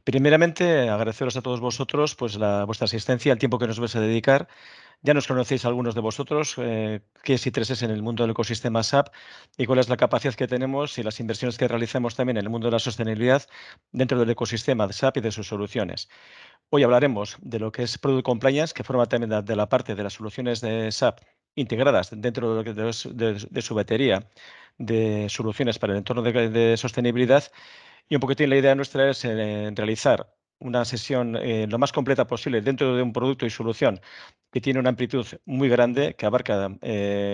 Primeramente, agradeceros a todos vosotros pues, vuestra asistencia, el tiempo que nos vais a dedicar. Ya nos conocéis algunos de vosotros, qué es I3S en el mundo del ecosistema SAP y cuál es la capacidad que tenemos y las inversiones que realizamos también en el mundo de la sostenibilidad dentro del ecosistema de SAP y de sus soluciones. Hoy hablaremos de lo que es Product Compliance, que forma también de la parte de las soluciones de SAP integradas dentro de, de su batería de soluciones para el entorno de sostenibilidad. Y un poquitín la idea nuestra es realizar una sesión lo más completa posible dentro de un producto y solución que tiene una amplitud muy grande, que abarca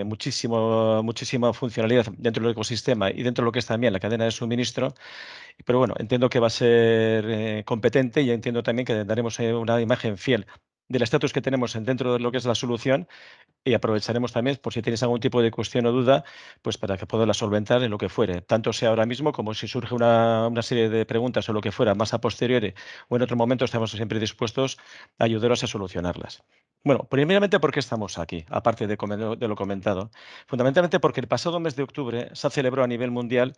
muchísima funcionalidad dentro del ecosistema y dentro de lo que es también la cadena de suministro. Pero bueno, entiendo que va a ser competente y entiendo también que daremos una imagen fiel del estatus que tenemos dentro de lo que es la solución y aprovecharemos también, por si tienes algún tipo de cuestión o duda, pues para que poderla solventar en lo que fuere, tanto sea ahora mismo como si surge una serie de preguntas o lo que fuera más a posteriori o en otro momento, estamos siempre dispuestos a ayudaros a solucionarlas. Bueno, primeramente, ¿por qué estamos aquí? Aparte de lo comentado. Fundamentalmente porque el pasado mes de octubre se celebró a nivel mundial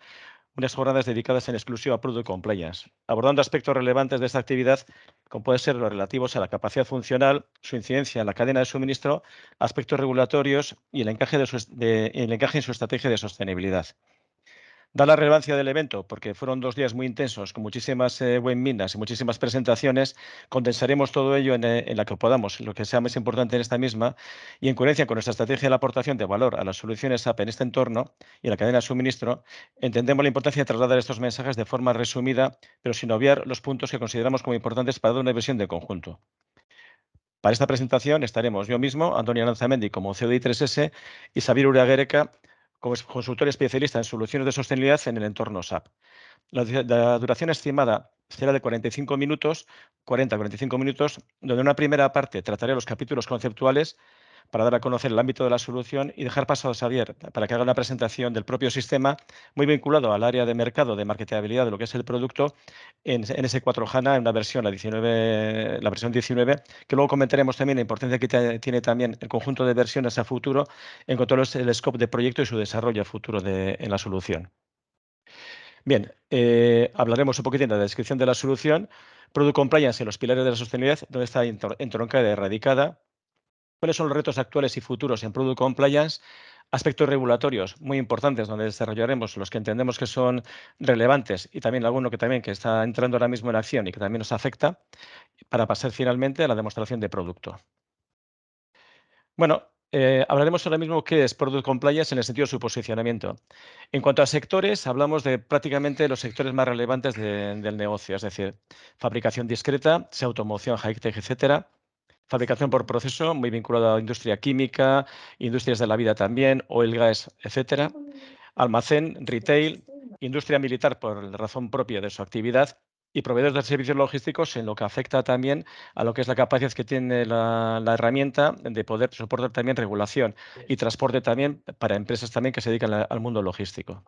unas jornadas dedicadas en exclusiva a Product Compliance, abordando aspectos relevantes de esta actividad, como pueden ser los relativos a la capacidad funcional, su incidencia en la cadena de suministro, aspectos regulatorios y el encaje, el encaje en su estrategia de sostenibilidad. Da la relevancia del evento porque fueron 2 días muy intensos, con muchísimas webinars y muchísimas presentaciones. Condensaremos todo ello en la que podamos, lo que sea más importante en esta misma, y en coherencia con nuestra estrategia de la aportación de valor a las soluciones SAP en este entorno y en la cadena de suministro, entendemos la importancia de trasladar estos mensajes de forma resumida, pero sin obviar los puntos que consideramos como importantes para dar una visión de conjunto. Para esta presentación estaremos yo mismo, Antonio Lanzamendi, como CEO de I3S, y Xavier Uragereka, como consultor especialista en soluciones de sostenibilidad en el entorno SAP. La duración estimada será de 45 minutos, 40-45 minutos, donde en una primera parte trataré los capítulos conceptuales para dar a conocer el ámbito de la solución y dejar paso a Xavier para que haga una presentación del propio sistema muy vinculado al área de mercado de marketabilidad de lo que es el producto en S4 HANA en una versión, la versión 19, que luego comentaremos también la importancia que tiene también el conjunto de versiones a futuro en cuanto al scope de proyecto y su desarrollo a futuro en la solución. Bien, hablaremos un poquitín de la descripción de la solución, Product Compliance y los pilares de la sostenibilidad, donde está entroncada y erradicada, cuáles son los retos actuales y futuros en Product Compliance, aspectos regulatorios muy importantes donde desarrollaremos los que entendemos que son relevantes y también alguno que está entrando ahora mismo en acción y que también nos afecta, para pasar finalmente a la demostración de producto. Bueno, hablaremos ahora mismo qué es Product Compliance en el sentido de su posicionamiento. En cuanto a sectores, hablamos de prácticamente los sectores más relevantes del negocio, es decir, fabricación discreta, sea automoción, high-tech, etcétera. Fabricación por proceso, muy vinculada a industria química, industrias de la vida también, oil, gas, etcétera. Almacén, retail, industria militar por razón propia de su actividad y proveedores de servicios logísticos en lo que afecta también a lo que es la capacidad que tiene la herramienta de poder soportar también regulación y transporte también para empresas también que se dedican al mundo logístico.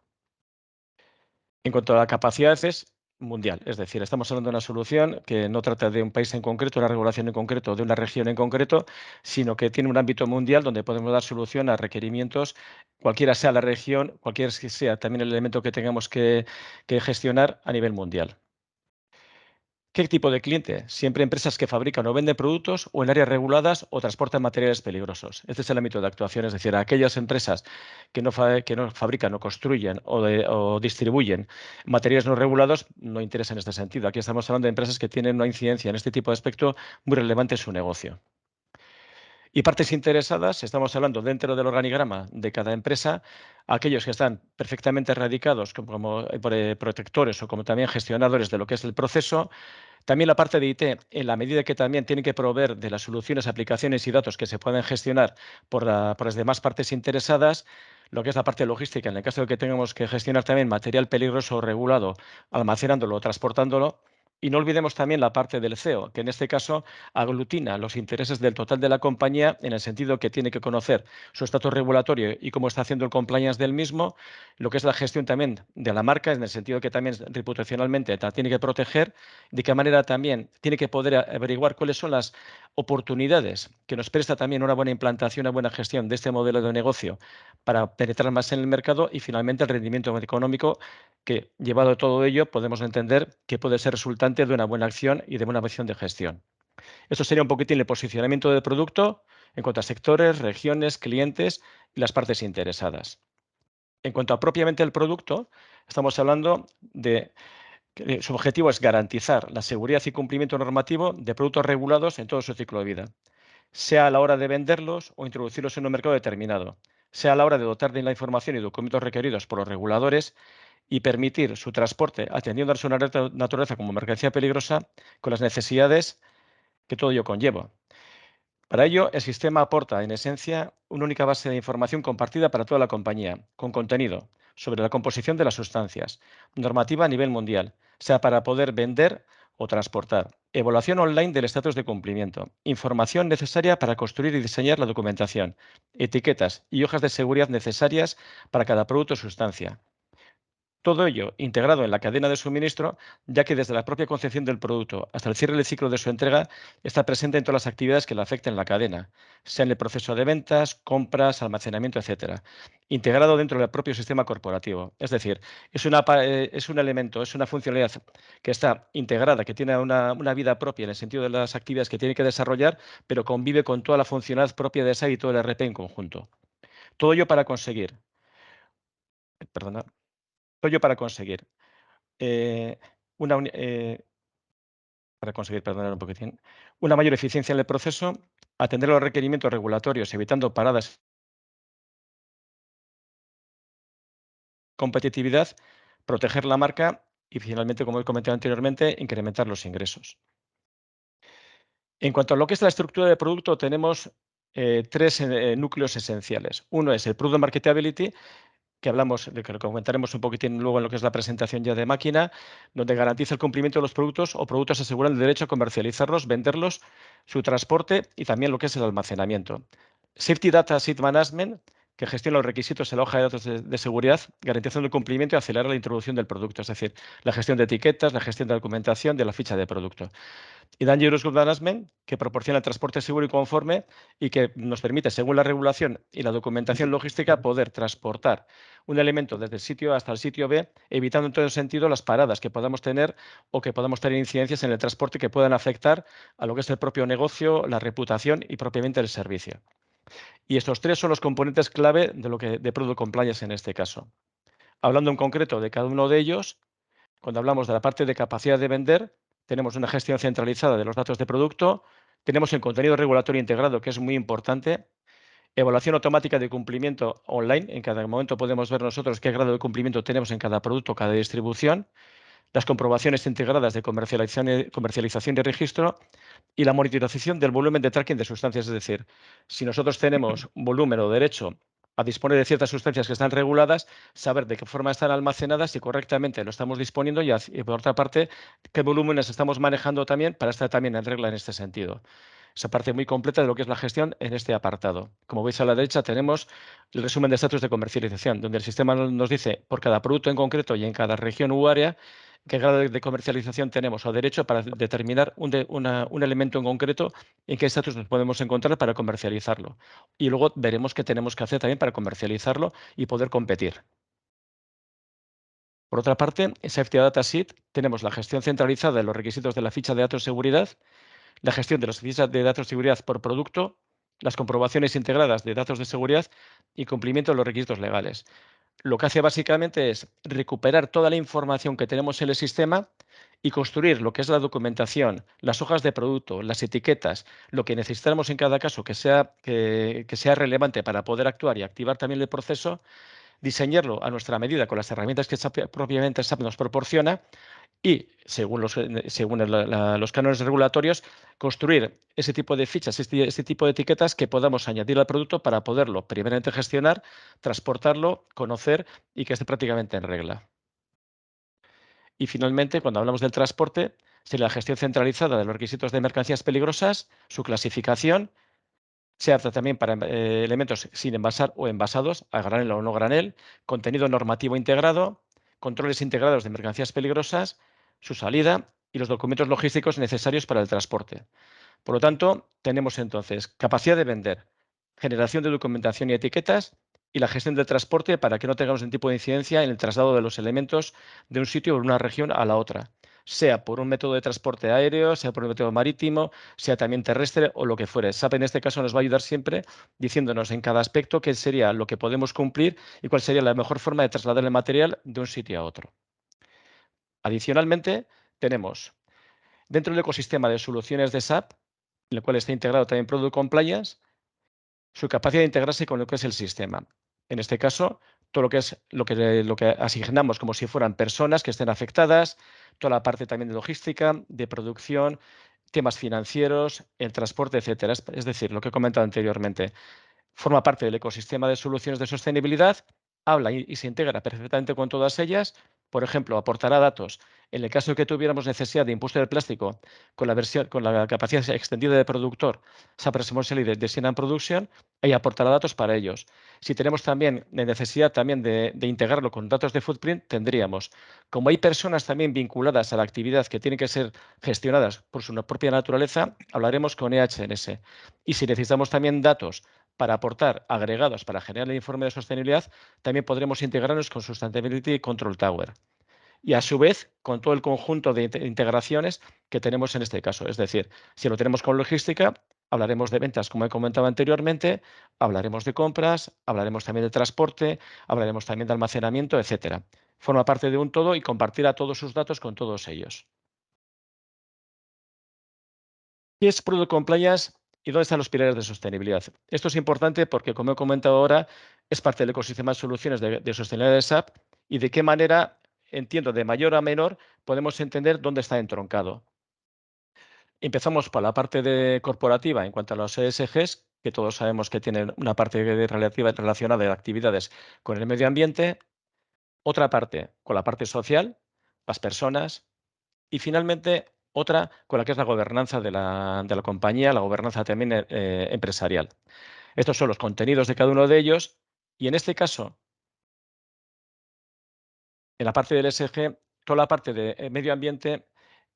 En cuanto a la capacidad, es mundial, es decir, estamos hablando de una solución que no trata de un país en concreto, una regulación en concreto, de una región en concreto, sino que tiene un ámbito mundial donde podemos dar solución a requerimientos, cualquiera sea la región, cualquiera sea también el elemento que tengamos que gestionar a nivel mundial. ¿Qué tipo de cliente? Siempre empresas que fabrican o venden productos o en áreas reguladas o transportan materiales peligrosos. Este es el ámbito de actuación, es decir, aquellas empresas que no fabrican o construyen o distribuyen materiales no regulados no interesan en este sentido. Aquí estamos hablando de empresas que tienen una incidencia en este tipo de aspecto muy relevante en su negocio. Y partes interesadas, estamos hablando dentro del organigrama de cada empresa, aquellos que están perfectamente radicados como protectores o como también gestionadores de lo que es el proceso. También la parte de IT, en la medida que también tiene que proveer de las soluciones, aplicaciones y datos que se pueden gestionar por las demás partes interesadas, lo que es la parte logística, en el caso de que tengamos que gestionar también material peligroso o regulado, almacenándolo o transportándolo. Y no olvidemos también la parte del CEO, que en este caso aglutina los intereses del total de la compañía en el sentido que tiene que conocer su estatus regulatorio y cómo está haciendo el compliance del mismo, lo que es la gestión también de la marca, en el sentido que también reputacionalmente la tiene que proteger, de qué manera también tiene que poder averiguar cuáles son las oportunidades que nos presta también una buena implantación, una buena gestión de este modelo de negocio para penetrar más en el mercado y finalmente el rendimiento económico que, llevado todo ello, podemos entender que puede ser resultante de una buena acción y de una buena acción de gestión. Esto sería un poquitín el posicionamiento del producto en cuanto a sectores, regiones, clientes y las partes interesadas. En cuanto a propiamente el producto, estamos hablando de que su objetivo es garantizar la seguridad y cumplimiento normativo de productos regulados en todo su ciclo de vida, sea a la hora de venderlos o introducirlos en un mercado determinado, sea a la hora de dotar de la información y documentos requeridos por los reguladores y permitir su transporte atendiendo a su naturaleza como mercancía peligrosa con las necesidades que todo ello conlleva. Para ello, el sistema aporta, en esencia, una única base de información compartida para toda la compañía, con contenido sobre la composición de las sustancias, normativa a nivel mundial, sea para poder vender o transportar, evaluación online del estatus de cumplimiento, información necesaria para construir y diseñar la documentación, etiquetas y hojas de seguridad necesarias para cada producto o sustancia, todo ello integrado en la cadena de suministro, ya que desde la propia concepción del producto hasta el cierre del ciclo de su entrega está presente en todas las actividades que le afecten en la cadena, sea en el proceso de ventas, compras, almacenamiento, etcétera, integrado dentro del propio sistema corporativo. Es decir, es un elemento, es una funcionalidad que está integrada, que tiene una vida propia en el sentido de las actividades que tiene que desarrollar, pero convive con toda la funcionalidad propia de SAP y todo el RP en conjunto. Todo ello para conseguir, perdona, todo ello para conseguir eh, una uni para conseguir, perdonar un poquitín, una mayor eficiencia en el proceso, atender los requerimientos regulatorios, evitando paradas, competitividad, proteger la marca y, finalmente, como he comentado anteriormente, incrementar los ingresos. En cuanto a lo que es la estructura de producto, tenemos tres núcleos esenciales. Uno es el Product Marketability, que hablamos, de que lo comentaremos un poquitín luego en lo que es la presentación ya de máquina, donde garantiza el cumplimiento de los productos o productos aseguran el derecho a comercializarlos, venderlos, su transporte y también lo que es el almacenamiento. Safety Data Sheet Management, que gestiona los requisitos en la hoja de datos de seguridad, garantizando el cumplimiento y acelerar la introducción del producto, es decir, la gestión de etiquetas, la gestión de documentación de la ficha de producto. Y Dangerous Goods Management, que proporciona el transporte seguro y conforme y que nos permite, según la regulación y la documentación logística, poder transportar un elemento desde el sitio A hasta el sitio B, evitando en todo sentido las paradas que podamos tener o que podamos tener incidencias en el transporte que puedan afectar a lo que es el propio negocio, la reputación y propiamente el servicio. Y estos tres son los componentes clave de lo que de Product Compliance en este caso. Hablando en concreto de cada uno de ellos, cuando hablamos de la parte de capacidad de vender, tenemos una gestión centralizada de los datos de producto, tenemos el contenido regulatorio integrado, que es muy importante, evaluación automática de cumplimiento online, en cada momento podemos ver nosotros qué grado de cumplimiento tenemos en cada producto, cada distribución, las comprobaciones integradas de comercialización y registro y la monitorización del volumen de tracking de sustancias. Es decir, si nosotros tenemos un volumen o derecho a disponer de ciertas sustancias que están reguladas, saber de qué forma están almacenadas, si correctamente lo estamos disponiendo y por otra parte, qué volúmenes estamos manejando también para estar también en regla en este sentido. Esa parte muy completa de lo que es la gestión en este apartado. Como veis a la derecha tenemos el resumen de estatus de comercialización, donde el sistema nos dice por cada producto en concreto y en cada región u área qué grado de comercialización tenemos o derecho para determinar un elemento en concreto en qué estatus nos podemos encontrar para comercializarlo. Y luego veremos qué tenemos que hacer también para comercializarlo y poder competir. Por otra parte, en Safety Data Sheet tenemos la gestión centralizada de los requisitos de la ficha de datos de seguridad, la gestión de las fichas de datos de seguridad por producto, las comprobaciones integradas de datos de seguridad y cumplimiento de los requisitos legales. Lo que hace básicamente es recuperar toda la información que tenemos en el sistema y construir lo que es la documentación, las hojas de producto, las etiquetas, lo que necesitamos en cada caso que sea relevante para poder actuar y activar también el proceso, diseñarlo a nuestra medida con las herramientas que propiamente SAP nos proporciona y, según los cánones regulatorios, construir ese tipo de fichas, este tipo de etiquetas que podamos añadir al producto para poderlo primeramente gestionar, transportarlo, conocer y que esté prácticamente en regla. Y finalmente, cuando hablamos del transporte, sería la gestión centralizada de los requisitos de mercancías peligrosas, su clasificación, se apta también para elementos sin envasar o envasados, a granel o no granel, contenido normativo integrado, controles integrados de mercancías peligrosas, su salida y los documentos logísticos necesarios para el transporte. Por lo tanto, tenemos entonces capacidad de vender, generación de documentación y etiquetas y la gestión del transporte para que no tengamos ningún tipo de incidencia en el traslado de los elementos de un sitio o una región a la otra, sea por un método de transporte aéreo, sea por un método marítimo, sea también terrestre o lo que fuere. SAP en este caso nos va a ayudar siempre diciéndonos en cada aspecto qué sería lo que podemos cumplir y cuál sería la mejor forma de trasladar el material de un sitio a otro. Adicionalmente, tenemos dentro del ecosistema de soluciones de SAP, en el cual está integrado también Product Compliance, su capacidad de integrarse con lo que es el sistema. En este caso, todo lo que asignamos como si fueran personas que estén afectadas, toda la parte también de logística, de producción, temas financieros, el transporte, etcétera. Es decir, lo que he comentado anteriormente, forma parte del ecosistema de soluciones de sostenibilidad, habla y se integra perfectamente con todas ellas. Por ejemplo, aportará datos en el caso de que tuviéramos necesidad de impuesto del plástico con la capacidad extendida de productor, SAP Responsibility de Design and Production, y aportará datos para ellos. Si tenemos también necesidad también de integrarlo con datos de footprint, tendríamos. Como hay personas también vinculadas a la actividad que tienen que ser gestionadas por su propia naturaleza, hablaremos con EHS. Y si necesitamos también datos para aportar agregados para generar el informe de sostenibilidad, también podremos integrarnos con Sustainability Control Tower. Y a su vez, con todo el conjunto de integraciones que tenemos en este caso. Es decir, si lo tenemos con logística, hablaremos de ventas, como he comentado anteriormente, hablaremos de compras, hablaremos también de transporte, hablaremos también de almacenamiento, etcétera. Forma parte de un todo y compartirá todos sus datos con todos ellos. ¿Qué es Product Compliance y dónde están los pilares de sostenibilidad? Esto es importante porque, como he comentado ahora, es parte del ecosistema de soluciones de sostenibilidad de SAP y de qué manera, entiendo, de mayor a menor, podemos entender dónde está entroncado. Empezamos por la parte corporativa en cuanto a los ESGs, que todos sabemos que tienen una parte relacionada de actividades con el medio ambiente, otra parte con la parte social, las personas, y finalmente, otra con la que es la gobernanza de la compañía, la gobernanza también empresarial. Estos son los contenidos de cada uno de ellos y en este caso, en la parte del ESG, toda la parte de medio ambiente,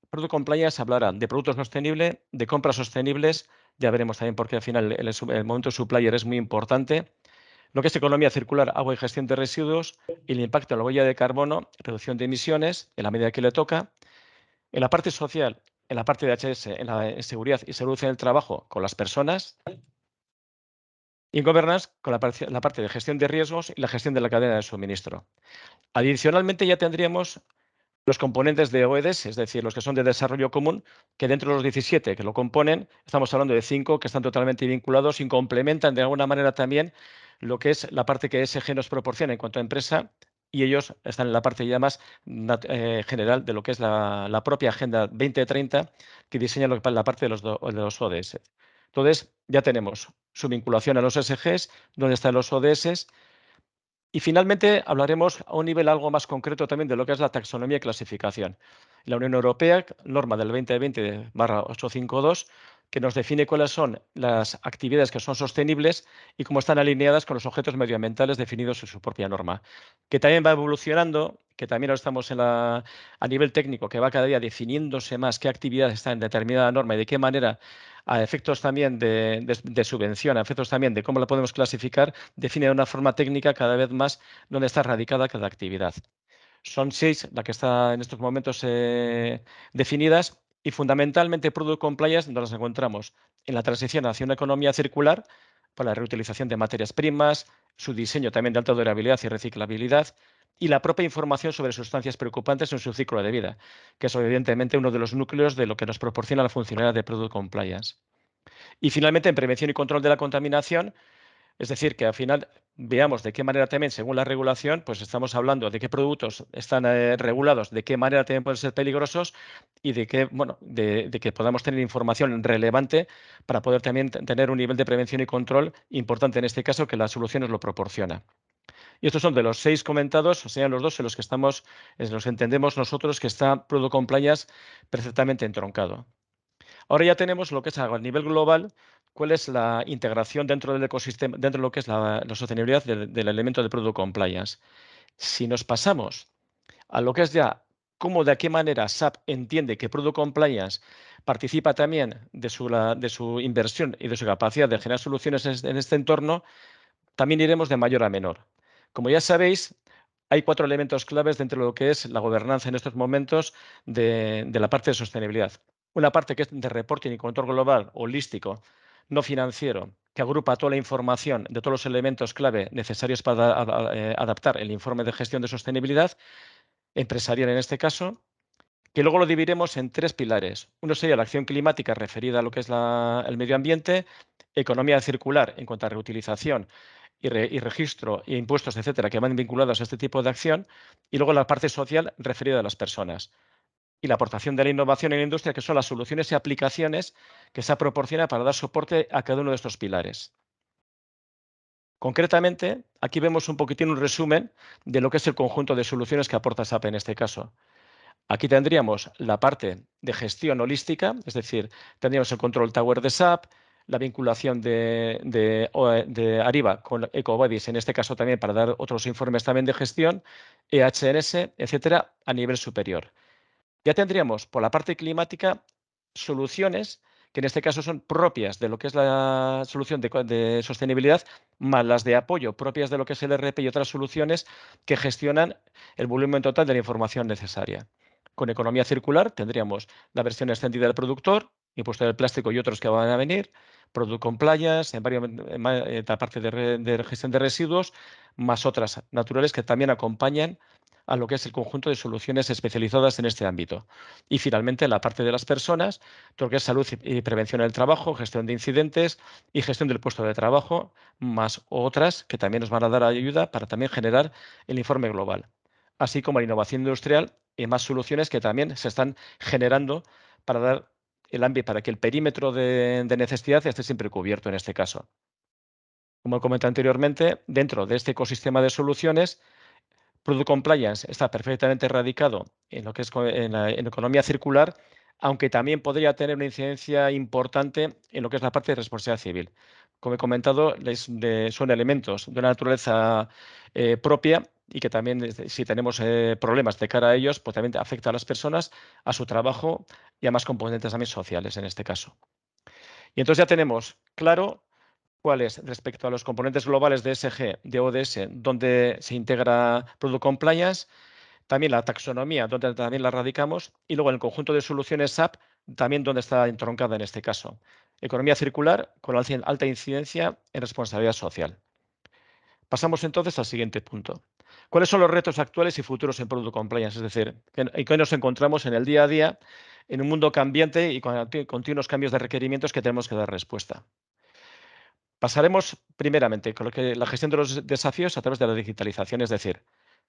Product Compliance hablará de productos sostenibles, de compras sostenibles, ya veremos también porque al final el momento supplier es muy importante, lo que es economía circular, agua y gestión de residuos, y el impacto en la huella de carbono, reducción de emisiones en la medida que le toca. En la parte social, en la parte de HS, en la seguridad y salud en el trabajo con las personas, y en governance con la parte de gestión de riesgos y la gestión de la cadena de suministro. Adicionalmente, ya tendríamos los componentes de OEDs, es decir, los que son de desarrollo común, que dentro de los 17 que lo componen, estamos hablando de 5 que están totalmente vinculados y complementan de alguna manera también lo que es la parte que ESG nos proporciona en cuanto a empresa, y ellos están en la parte ya más general de lo que es la propia Agenda 2030 que diseña la parte de los ODS. Entonces, ya tenemos su vinculación a los ESGs, dónde están los ODS, y finalmente hablaremos a un nivel algo más concreto también de lo que es la taxonomía y clasificación. La Unión Europea, norma del 2020/852, que nos define cuáles son las actividades que son sostenibles y cómo están alineadas con los objetos medioambientales definidos en su propia norma, que también va evolucionando, que también ahora estamos a nivel técnico, que va cada día definiéndose más qué actividades están en determinada norma y de qué manera, a efectos también de subvención, a efectos también de cómo la podemos clasificar, define de una forma técnica cada vez más dónde está radicada cada actividad. Son 6 las que están en estos momentos definidas y fundamentalmente Product Compliance, donde nos encontramos en la transición hacia una economía circular, por la reutilización de materias primas, su diseño también de alta durabilidad y reciclabilidad, y la propia información sobre sustancias preocupantes en su ciclo de vida, que es evidentemente uno de los núcleos de lo que nos proporciona la funcionalidad de Product Compliance. Y finalmente, en prevención y control de la contaminación, es decir, que al final veamos de qué manera también, según la regulación, pues estamos hablando de qué productos están regulados, de qué manera también pueden ser peligrosos y de qué, bueno, de que podamos tener información relevante para poder también tener un nivel de prevención y control importante en este caso que la solución nos lo proporciona. Y estos son de los 6 comentados, serían los 2 en los que estamos, en los que entendemos nosotros que está Product Compliance perfectamente entroncado. Ahora ya tenemos lo que es a nivel global, cuál es la integración dentro del ecosistema, dentro de lo que es la sostenibilidad del elemento de Product Compliance. Si nos pasamos a lo que es ya cómo, de qué manera SAP entiende que Product Compliance participa también de su inversión y de su capacidad de generar soluciones en este entorno, también iremos de mayor a menor. Como ya sabéis, hay 4 elementos claves dentro de lo que es la gobernanza en estos momentos de la parte de sostenibilidad. Una parte que es de reporting y control global, holístico, no financiero, que agrupa toda la información de todos los elementos clave necesarios para adaptar el informe de gestión de sostenibilidad, empresarial en este caso, que luego lo dividiremos en 3 pilares. Uno sería la acción climática referida a lo que es el medio ambiente, economía circular en cuanto a reutilización y registro e impuestos, etcétera, que van vinculados a este tipo de acción, y luego la parte social referida a las personas. Y la aportación de la innovación en la industria, que son las soluciones y aplicaciones que se proporciona para dar soporte a cada uno de estos pilares. Concretamente, aquí vemos un poquitín un resumen de lo que es el conjunto de soluciones que aporta SAP en este caso. Aquí tendríamos la parte de gestión holística, es decir, tendríamos el control tower de SAP, la vinculación de Ariba con EcoVadis, en este caso también para dar otros informes también de gestión, EHS, etcétera, a nivel superior. Ya tendríamos por la parte climática soluciones que en este caso son propias de lo que es la solución de sostenibilidad, más las de apoyo propias de lo que es el ERP y otras soluciones que gestionan el volumen total de la información necesaria. Con economía circular tendríamos la versión extendida del productor, impuesto del plástico y otros que van a venir, Product Compliance, la parte de gestión de residuos, más otras naturales que también acompañan a lo que es el conjunto de soluciones especializadas en este ámbito. Y finalmente, la parte de las personas, todo lo que es salud y prevención del trabajo, gestión de incidentes y gestión del puesto de trabajo, más otras que también nos van a dar ayuda para también generar el informe global, así como la innovación industrial y más soluciones que también se están generando para dar el ámbito, para que el perímetro de necesidad esté siempre cubierto en este caso. Como comenté anteriormente, dentro de este ecosistema de soluciones, Product Compliance está perfectamente radicado en lo que es en economía circular, aunque también podría tener una incidencia importante en lo que es la parte de responsabilidad civil. Como he comentado, son elementos de una naturaleza propia y que también, si tenemos problemas de cara a ellos, pues también afecta a las personas, a su trabajo y a más componentes también sociales en este caso. Y entonces ya tenemos claro cuáles respecto a los componentes globales de ESG, de ODS, donde se integra Product Compliance, también la taxonomía, donde también la radicamos, y luego en el conjunto de soluciones SAP, también donde está entroncada en este caso. Economía circular con alta incidencia en responsabilidad social. Pasamos entonces al siguiente punto. ¿Cuáles son los retos actuales y futuros en Product Compliance? Es decir, en qué nos encontramos en el día a día, en un mundo cambiante y con continuos cambios de requerimientos que tenemos que dar respuesta. Pasaremos primeramente con la gestión de los desafíos a través de la digitalización, es decir,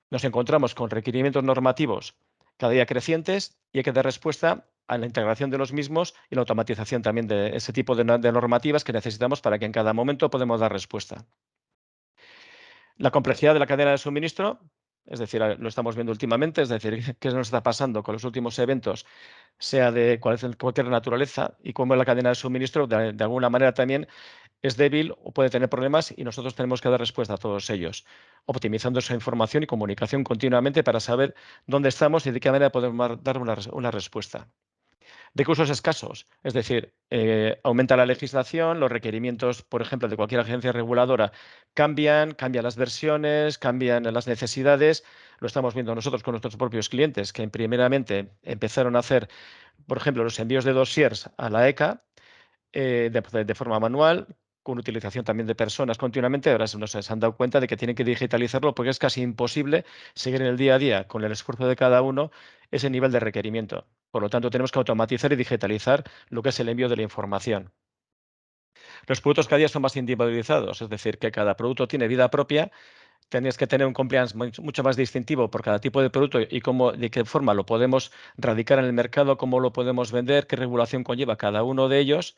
nos encontramos con requerimientos normativos cada día crecientes y hay que dar respuesta a la integración de los mismos y la automatización también de ese tipo de normativas que necesitamos para que en cada momento podamos dar respuesta. La complejidad de la cadena de suministro, es decir, lo estamos viendo últimamente, es decir, qué nos está pasando con los últimos eventos, sea de cualquier naturaleza, y cómo la cadena de suministro de alguna manera también es débil o puede tener problemas y nosotros tenemos que dar respuesta a todos ellos, optimizando esa información y comunicación continuamente para saber dónde estamos y de qué manera podemos dar una respuesta. Recursos escasos, es decir, aumenta la legislación, los requerimientos, por ejemplo, de cualquier agencia reguladora cambian las versiones, cambian las necesidades. Lo estamos viendo nosotros con nuestros propios clientes, que primeramente empezaron a hacer, por ejemplo, los envíos de dossiers a la ECA de forma manual, con utilización también de personas continuamente. Ahora se han dado cuenta de que tienen que digitalizarlo porque es casi imposible seguir en el día a día con el esfuerzo de cada uno ese nivel de requerimiento. Por lo tanto, tenemos que automatizar y digitalizar lo que es el envío de la información. Los productos cada día son más individualizados, es decir, que cada producto tiene vida propia. Tenéis que tener un compliance mucho más distintivo por cada tipo de producto y de qué forma lo podemos radicar en el mercado, cómo lo podemos vender, qué regulación conlleva cada uno de ellos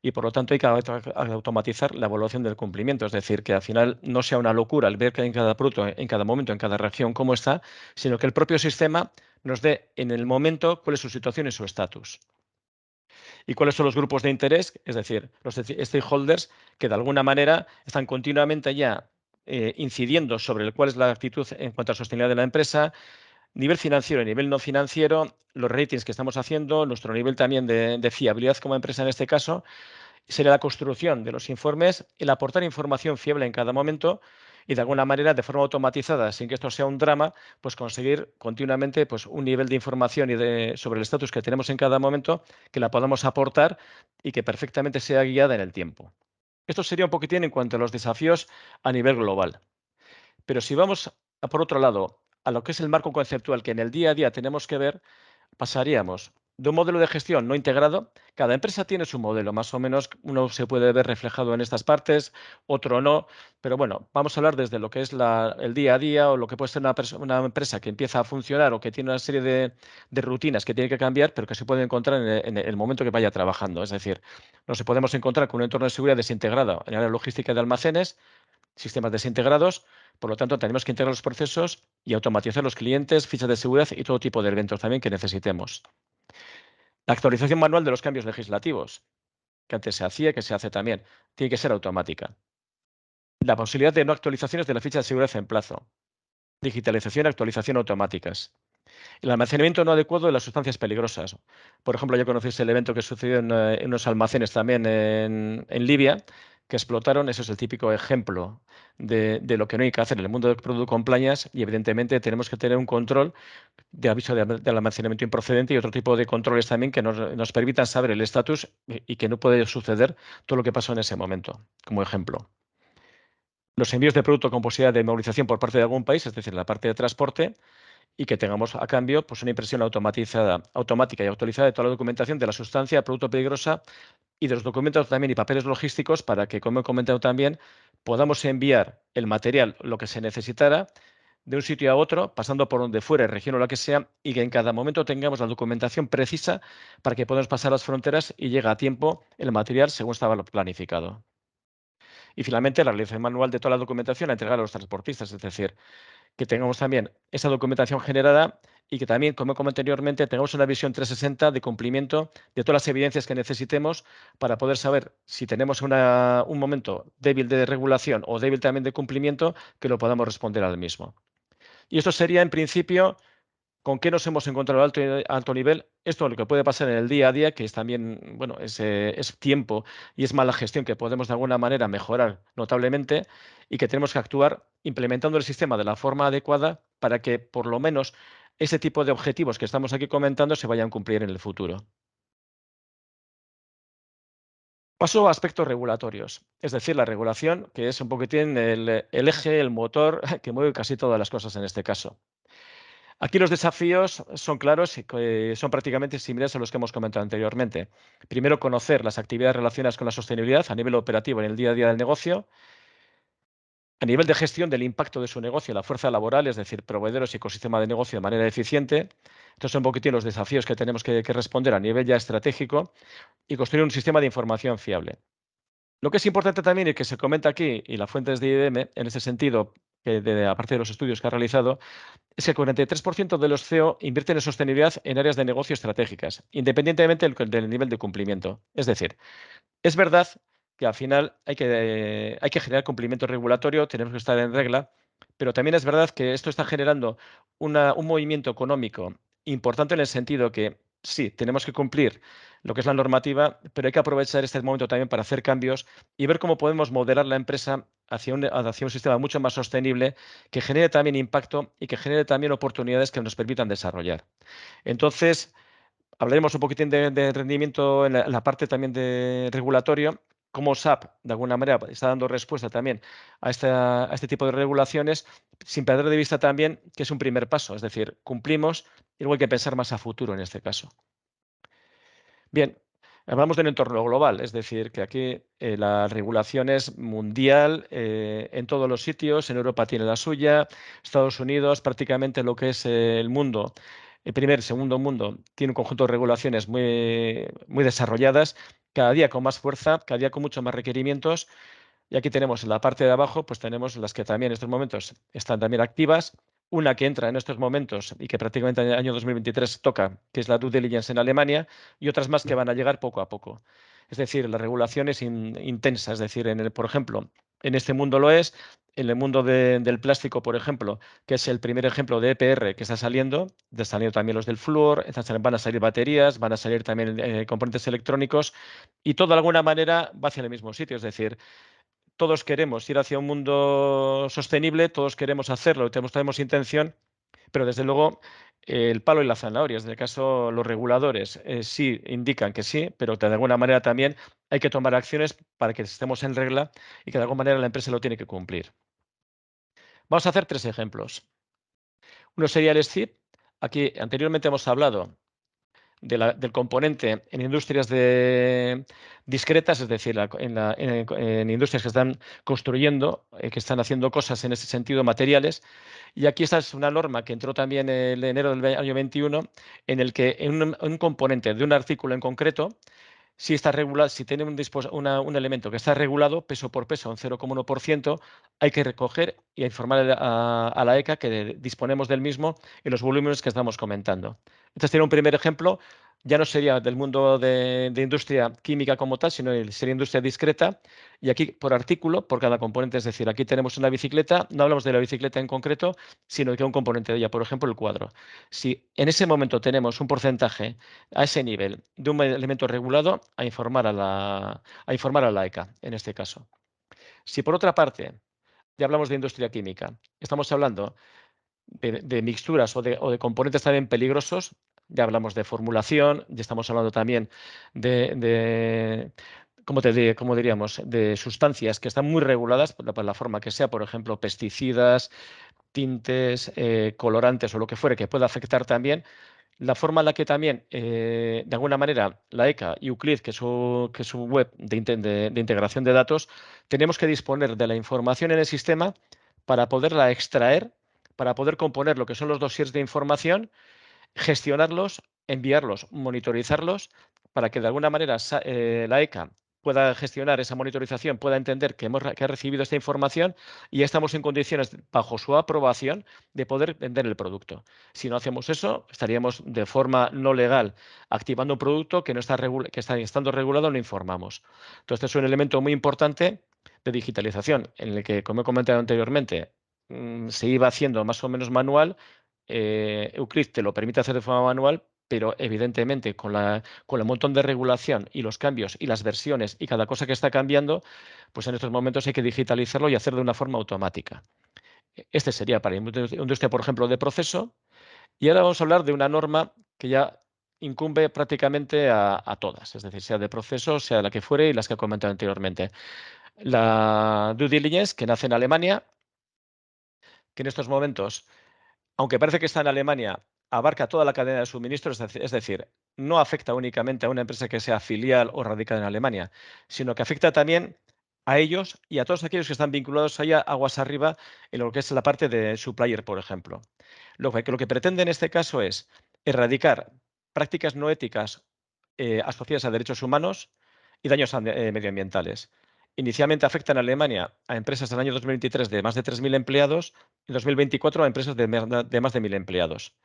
y por lo tanto hay que automatizar la evaluación del cumplimiento, es decir, que al final no sea una locura el ver que en cada producto, en cada momento, en cada región cómo está, sino que el propio sistema nos dé en el momento cuál es su situación y su estatus. ¿Y cuáles son los grupos de interés? Es decir, los stakeholders que de alguna manera están continuamente ya incidiendo sobre cuál es la actitud en cuanto a sostenibilidad de la empresa, Nivel financiero y nivel no financiero, los ratings que estamos haciendo, nuestro nivel también de fiabilidad como empresa en este caso, sería la construcción de los informes, el aportar información fiable en cada momento y de alguna manera, de forma automatizada, sin que esto sea un drama, pues conseguir continuamente pues, un nivel de información sobre el estatus que tenemos en cada momento, que la podamos aportar y que perfectamente sea guiada en el tiempo. Esto sería un poquitín en cuanto a los desafíos a nivel global. Pero si vamos, por otro lado, a lo que es el marco conceptual que en el día a día tenemos que ver, pasaríamos de un modelo de gestión no integrado. Cada empresa tiene su modelo, más o menos uno se puede ver reflejado en estas partes, otro no, pero bueno, vamos a hablar desde lo que es el día a día o lo que puede ser una empresa que empieza a funcionar o que tiene una serie de rutinas que tiene que cambiar, pero que se puede encontrar en el momento que vaya trabajando. Es decir, nos podemos encontrar con un entorno de seguridad desintegrado en la logística de almacenes, sistemas desintegrados. Por lo tanto, tenemos que integrar los procesos y automatizar los clientes, fichas de seguridad y todo tipo de eventos también que necesitemos. La actualización manual de los cambios legislativos, que antes se hacía, que se hace también, tiene que ser automática. La posibilidad de no actualizaciones de la ficha de seguridad en plazo. Digitalización y actualización automáticas. El almacenamiento no adecuado de las sustancias peligrosas. Por ejemplo, yo conocí el evento que sucedió en unos almacenes también en Libia, que explotaron. Eso es el típico ejemplo de lo que no hay que hacer en el mundo de Product Compliance y evidentemente tenemos que tener un control de aviso del almacenamiento improcedente y otro tipo de controles también que nos permitan saber el estatus y que no puede suceder todo lo que pasó en ese momento, como ejemplo. Los envíos de producto con posibilidad de movilización por parte de algún país, es decir, la parte de transporte, y que tengamos a cambio pues, una impresión automática y actualizada de toda la documentación de la sustancia, producto peligrosa y de los documentos también y papeles logísticos para que, como he comentado también, podamos enviar el material, lo que se necesitara, de un sitio a otro, pasando por donde fuera, región o la que sea, y que en cada momento tengamos la documentación precisa para que podamos pasar las fronteras y llegue a tiempo el material según estaba planificado. Y finalmente, la realización manual de toda la documentación a entregar a los transportistas, es decir, que tengamos también esa documentación generada y que también, como comenté anteriormente, tengamos una visión 360 de cumplimiento de todas las evidencias que necesitemos para poder saber si tenemos un momento débil de regulación o débil también de cumplimiento, que lo podamos responder al mismo. Y esto sería, en principio, con qué nos hemos encontrado a alto nivel. Esto es lo que puede pasar en el día a día, que es también, bueno, es tiempo y es mala gestión que podemos de alguna manera mejorar notablemente y que tenemos que actuar implementando el sistema de la forma adecuada para que por lo menos ese tipo de objetivos que estamos aquí comentando se vayan a cumplir en el futuro. Paso a aspectos regulatorios, es decir, la regulación, que es un poquitín el eje, el motor que mueve casi todas las cosas en este caso. Aquí los desafíos son claros y son prácticamente similares a los que hemos comentado anteriormente. Primero, conocer las actividades relacionadas con la sostenibilidad a nivel operativo en el día a día del negocio, a nivel de gestión del impacto de su negocio en la fuerza laboral, es decir, proveedores y ecosistema de negocio de manera eficiente. Estos son un poquitín los desafíos que tenemos que responder a nivel ya estratégico y construir un sistema de información fiable. Lo que es importante también y que se comenta aquí, y la fuente es de IBM, en ese sentido, aparte de los estudios que ha realizado, es que el 43% de los CEO invierten en sostenibilidad en áreas de negocio estratégicas, independientemente del nivel de cumplimiento. Es decir, es verdad que al final hay que generar cumplimiento regulatorio, tenemos que estar en regla, pero también es verdad que esto está generando un movimiento económico importante en el sentido que sí, tenemos que cumplir lo que es la normativa, pero hay que aprovechar este momento también para hacer cambios y ver cómo podemos modelar la empresa hacia un sistema mucho más sostenible que genere también impacto y que genere también oportunidades que nos permitan desarrollar. Entonces, hablaremos un poquitín de rendimiento en la parte también de regulatorio, cómo SAP, de alguna manera, está dando respuesta también a este tipo de regulaciones, sin perder de vista también que es un primer paso, es decir, cumplimos y luego hay que pensar más a futuro en este caso. Bien, hablamos del entorno global, es decir, que aquí la regulación es mundial en todos los sitios, en Europa tiene la suya, Estados Unidos, prácticamente lo que es el mundo, el primer, segundo mundo, tiene un conjunto de regulaciones muy desarrolladas, cada día con más fuerza, cada día con muchos más requerimientos. Y aquí tenemos en la parte de abajo, pues tenemos las que también en estos momentos están también activas. Una que entra en estos momentos y que prácticamente en el año 2023 toca, que es la due diligence en Alemania, y otras más que van a llegar poco a poco. Es decir, la regulación es intensa, es decir, por ejemplo, En este mundo lo es. En el mundo del plástico, por ejemplo, que es el primer ejemplo de EPR que está saliendo, están saliendo también los del flúor, van a salir baterías, van a salir también componentes electrónicos, y todo de alguna manera va hacia el mismo sitio. Es decir, todos queremos ir hacia un mundo sostenible, todos queremos hacerlo, tenemos intención, pero desde luego el palo y la zanahoria. En el caso, los reguladores sí indican que sí, pero de alguna manera también hay que tomar acciones para que estemos en regla y que de alguna manera la empresa lo tiene que cumplir. Vamos a hacer 3 ejemplos. Uno sería el SCIP. Aquí anteriormente hemos hablado del componente en industrias discretas, es decir, en industrias que están construyendo, que están haciendo cosas en ese sentido materiales. Y aquí esta es una norma que entró también en enero del año 21, en el que en un componente de un artículo en concreto, si está regulado, si tiene un elemento que está regulado peso por peso, un 0,1%, hay que recoger y informar a la ECA que disponemos del mismo en los volúmenes que estamos comentando. Entonces, tiene un primer ejemplo, ya no sería del mundo de industria química como tal, sino sería industria discreta. Y aquí, por artículo, por cada componente, es decir, aquí tenemos una bicicleta, no hablamos de la bicicleta en concreto, sino que un componente de ella, por ejemplo, el cuadro. Si en ese momento tenemos un porcentaje a ese nivel de un elemento regulado, a informar a la ECA, en este caso. Si por otra parte, ya hablamos de industria química, estamos hablando de mixturas o de componentes también peligrosos, ya hablamos de formulación, ya estamos hablando también de ¿cómo diríamos? De sustancias que están muy reguladas por la forma que sea, por ejemplo, pesticidas, tintes, colorantes o lo que fuere, que pueda afectar también. La forma en la que también, de alguna manera, la ECA y Euclid, que es su web de integración de datos, tenemos que disponer de la información en el sistema para poderla extraer, para poder componer lo que son los dossiers de información, gestionarlos, enviarlos, monitorizarlos, para que de alguna manera la ECA pueda gestionar esa monitorización, pueda entender que ha recibido esta información y ya estamos en condiciones, bajo su aprobación, de poder vender el producto. Si no hacemos eso, estaríamos de forma no legal activando un producto que no está que está estando regulado, no informamos. Entonces, este es un elemento muy importante de digitalización, en el que, como he comentado anteriormente, se iba haciendo más o menos manual. Euclid te lo permite hacer de forma manual, pero evidentemente con el montón de regulación y los cambios y las versiones y cada cosa que está cambiando, pues en estos momentos hay que digitalizarlo y hacer de una forma automática. Este sería para industria, por ejemplo, de proceso. Y ahora vamos a hablar de una norma que ya incumbe prácticamente a todas, es decir, sea de proceso, sea la que fuere y las que he comentado anteriormente. La due diligence, que nace en Alemania, que en estos momentos, aunque parece que está en Alemania, abarca toda la cadena de suministro, es decir, no afecta únicamente a una empresa que sea filial o radicada en Alemania, sino que afecta también a ellos y a todos aquellos que están vinculados allá aguas arriba en lo que es la parte de supplier, por ejemplo. Lo que pretende en este caso es erradicar prácticas no éticas asociadas a derechos humanos y daños medioambientales. Inicialmente afecta en Alemania a empresas del año 2023 de más de 3.000 empleados y 2024 a empresas de más de 1.000 empleados.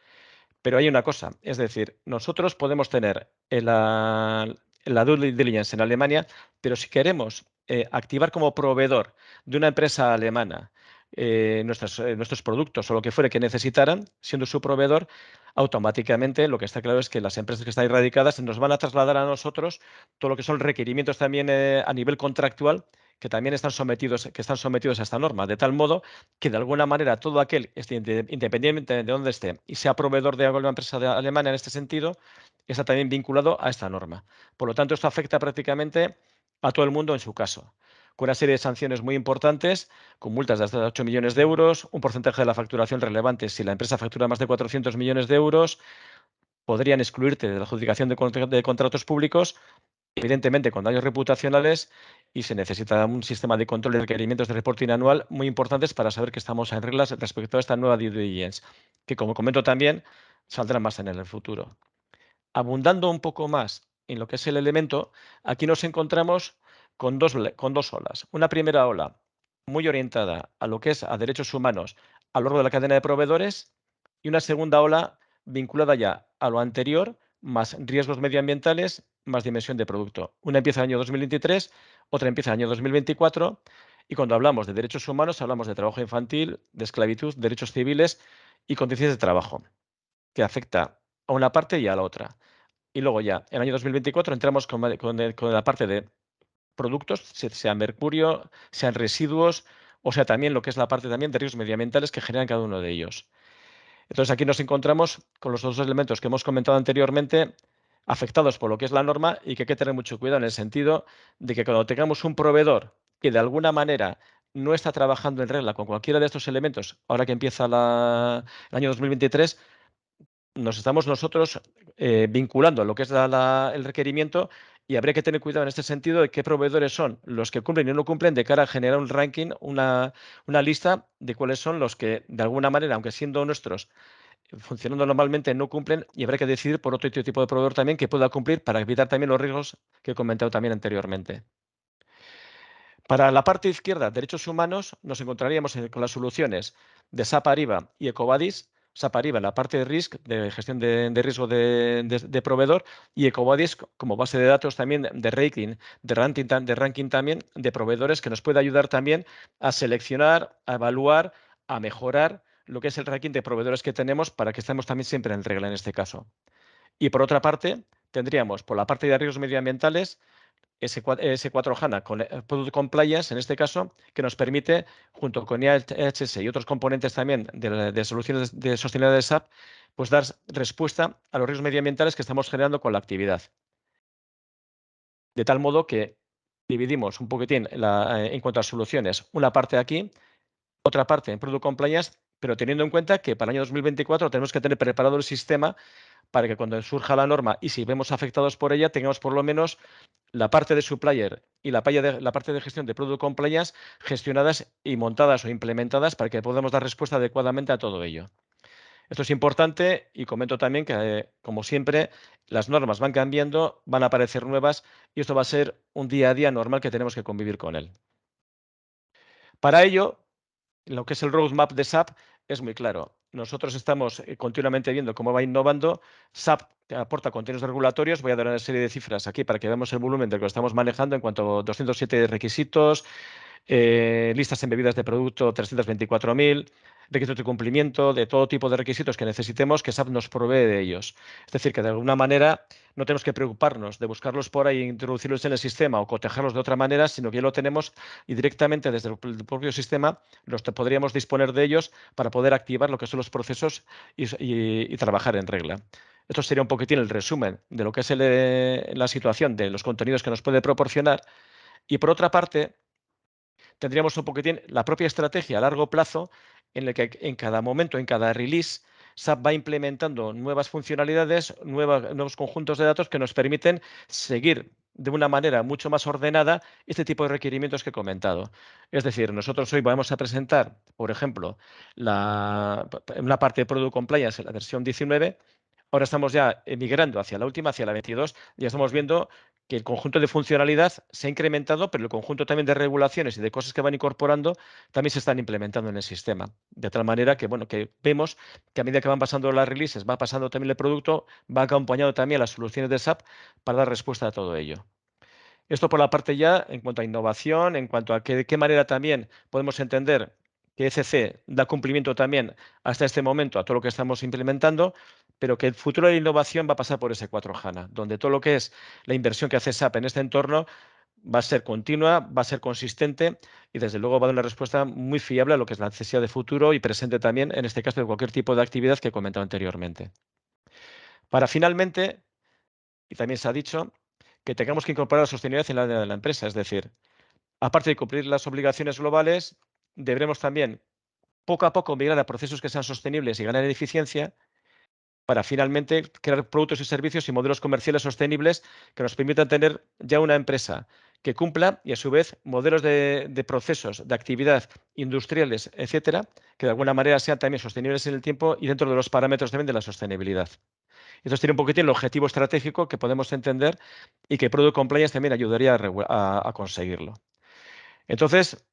Pero hay una cosa, es decir, nosotros podemos tener la due diligence en Alemania, pero si queremos activar como proveedor de una empresa alemana nuestros productos o lo que fuere que necesitaran, siendo su proveedor, automáticamente lo que está claro es que las empresas que están radicadas nos van a trasladar a nosotros todo lo que son requerimientos también a nivel contractual que también están sometidos a esta norma, de tal modo que de alguna manera todo aquel, independientemente de dónde esté, y sea proveedor de alguna empresa alemana en este sentido, está también vinculado a esta norma. Por lo tanto, esto afecta prácticamente a todo el mundo en su caso, con una serie de sanciones muy importantes, con multas de hasta 8 millones de euros, un porcentaje de la facturación relevante si la empresa factura más de 400 millones de euros, podrían excluirte de la adjudicación de contratos públicos, evidentemente con daños reputacionales, y se necesita un sistema de control y requerimientos de reporting anual muy importantes para saber que estamos en reglas respecto a esta nueva due diligence, que como comento también, saldrá más en el futuro. Abundando un poco más en lo que es el elemento, aquí nos encontramos con dos olas. Una primera ola muy orientada a lo que es a derechos humanos a lo largo de la cadena de proveedores, y una segunda ola vinculada ya a lo anterior, más riesgos medioambientales, más dimensión de producto. Una empieza en el año 2023, otra empieza en el año 2024, Y cuando hablamos de derechos humanos, hablamos de trabajo infantil, de esclavitud, derechos civiles y condiciones de trabajo, que afecta a una parte y a la otra. Y luego ya, en el año 2024 entramos con la parte de productos, sea mercurio, sean residuos, o sea también lo que es la parte también de riesgos medioambientales que generan cada uno de ellos. Entonces aquí nos encontramos con los dos elementos que hemos comentado anteriormente, afectados por lo que es la norma y que hay que tener mucho cuidado en el sentido de que cuando tengamos un proveedor que de alguna manera no está trabajando en regla con cualquiera de estos elementos, ahora que empieza el año 2023, nos estamos nosotros vinculando a lo que es el requerimiento y habría que tener cuidado en este sentido de qué proveedores son los que cumplen y no cumplen de cara a generar un ranking, una lista de cuáles son los que de alguna manera, aunque siendo nuestros, funcionando normalmente, no cumplen y habrá que decidir por otro tipo de proveedor también que pueda cumplir para evitar también los riesgos que he comentado también anteriormente. Para la parte izquierda, derechos humanos, nos encontraríamos con las soluciones de SAP Ariba y EcoVadis. SAP Ariba en la parte de risk, de gestión de riesgo de proveedor, y EcoVadis como base de datos también de ranking, de ranking también de proveedores que nos puede ayudar también a seleccionar, a evaluar, a mejorar lo que es el ranking de proveedores que tenemos para que estemos también siempre en regla en este caso. Y por otra parte, tendríamos por la parte de riesgos medioambientales S4 HANA con Product Compliance, en este caso, que nos permite, junto con IHS y otros componentes también de soluciones de sostenibilidad de SAP, pues dar respuesta a los riesgos medioambientales que estamos generando con la actividad. De tal modo que dividimos un poquitín en cuanto a soluciones, una parte aquí, otra parte en Product Compliance, pero teniendo en cuenta que para el año 2024 tenemos que tener preparado el sistema para que cuando surja la norma y si vemos afectados por ella, tengamos por lo menos la parte de supplier y la parte de gestión de Product Compliance gestionadas y montadas o implementadas para que podamos dar respuesta adecuadamente a todo ello. Esto es importante y comento también que, como siempre, las normas van cambiando, van a aparecer nuevas y esto va a ser un día a día normal que tenemos que convivir con él. Para ello, lo que es el roadmap de SAP es muy claro. Nosotros estamos continuamente viendo cómo va innovando. SAP aporta contenidos regulatorios. Voy a dar una serie de cifras aquí para que veamos el volumen de lo que estamos manejando en cuanto a 207 requisitos, listas embebidas de producto 324.000, requisitos de cumplimiento, de todo tipo de requisitos que necesitemos, que SAP nos provee de ellos. Es decir, que de alguna manera no tenemos que preocuparnos de buscarlos por ahí e introducirlos en el sistema o cotejarlos de otra manera, sino que ya lo tenemos y directamente desde el propio sistema podríamos disponer de ellos para poder activar lo que son los procesos y trabajar en regla. Esto sería un poquitín el resumen de lo que es la situación de los contenidos que nos puede proporcionar. Y por otra parte, tendríamos un poquitín la propia estrategia a largo plazo en la que en cada momento, en cada release, SAP va implementando nuevas funcionalidades, nuevos conjuntos de datos que nos permiten seguir de una manera mucho más ordenada este tipo de requerimientos que he comentado. Es decir, nosotros hoy vamos a presentar, por ejemplo, una parte de Product Compliance en la versión 19. Ahora estamos ya migrando hacia la última, hacia la 22, y ya estamos viendo que el conjunto de funcionalidad se ha incrementado, pero el conjunto también de regulaciones y de cosas que van incorporando también se están implementando en el sistema. De tal manera que, bueno, que vemos que a medida que van pasando las releases, va pasando también el producto, va acompañado también las soluciones de SAP para dar respuesta a todo ello. Esto por la parte ya en cuanto a innovación, en cuanto a de qué manera también podemos entender que ECC da cumplimiento también hasta este momento a todo lo que estamos implementando, pero que el futuro de la innovación va a pasar por S4 HANA, donde todo lo que es la inversión que hace SAP en este entorno va a ser continua, va a ser consistente y desde luego va a dar una respuesta muy fiable a lo que es la necesidad de futuro y presente también, en este caso, de cualquier tipo de actividad que he comentado anteriormente. Para finalmente, y también se ha dicho, que tengamos que incorporar la sostenibilidad en la área de la empresa, es decir, aparte de cumplir las obligaciones globales, deberemos también poco a poco migrar a procesos que sean sostenibles y ganar en eficiencia para finalmente crear productos y servicios y modelos comerciales sostenibles que nos permitan tener ya una empresa que cumpla y a su vez modelos de procesos, de actividad industriales, etcétera, que de alguna manera sean también sostenibles en el tiempo y dentro de los parámetros también de la sostenibilidad. Entonces tiene un poquitín el objetivo estratégico que podemos entender y que Product Compliance también ayudaría a conseguirlo. Entonces,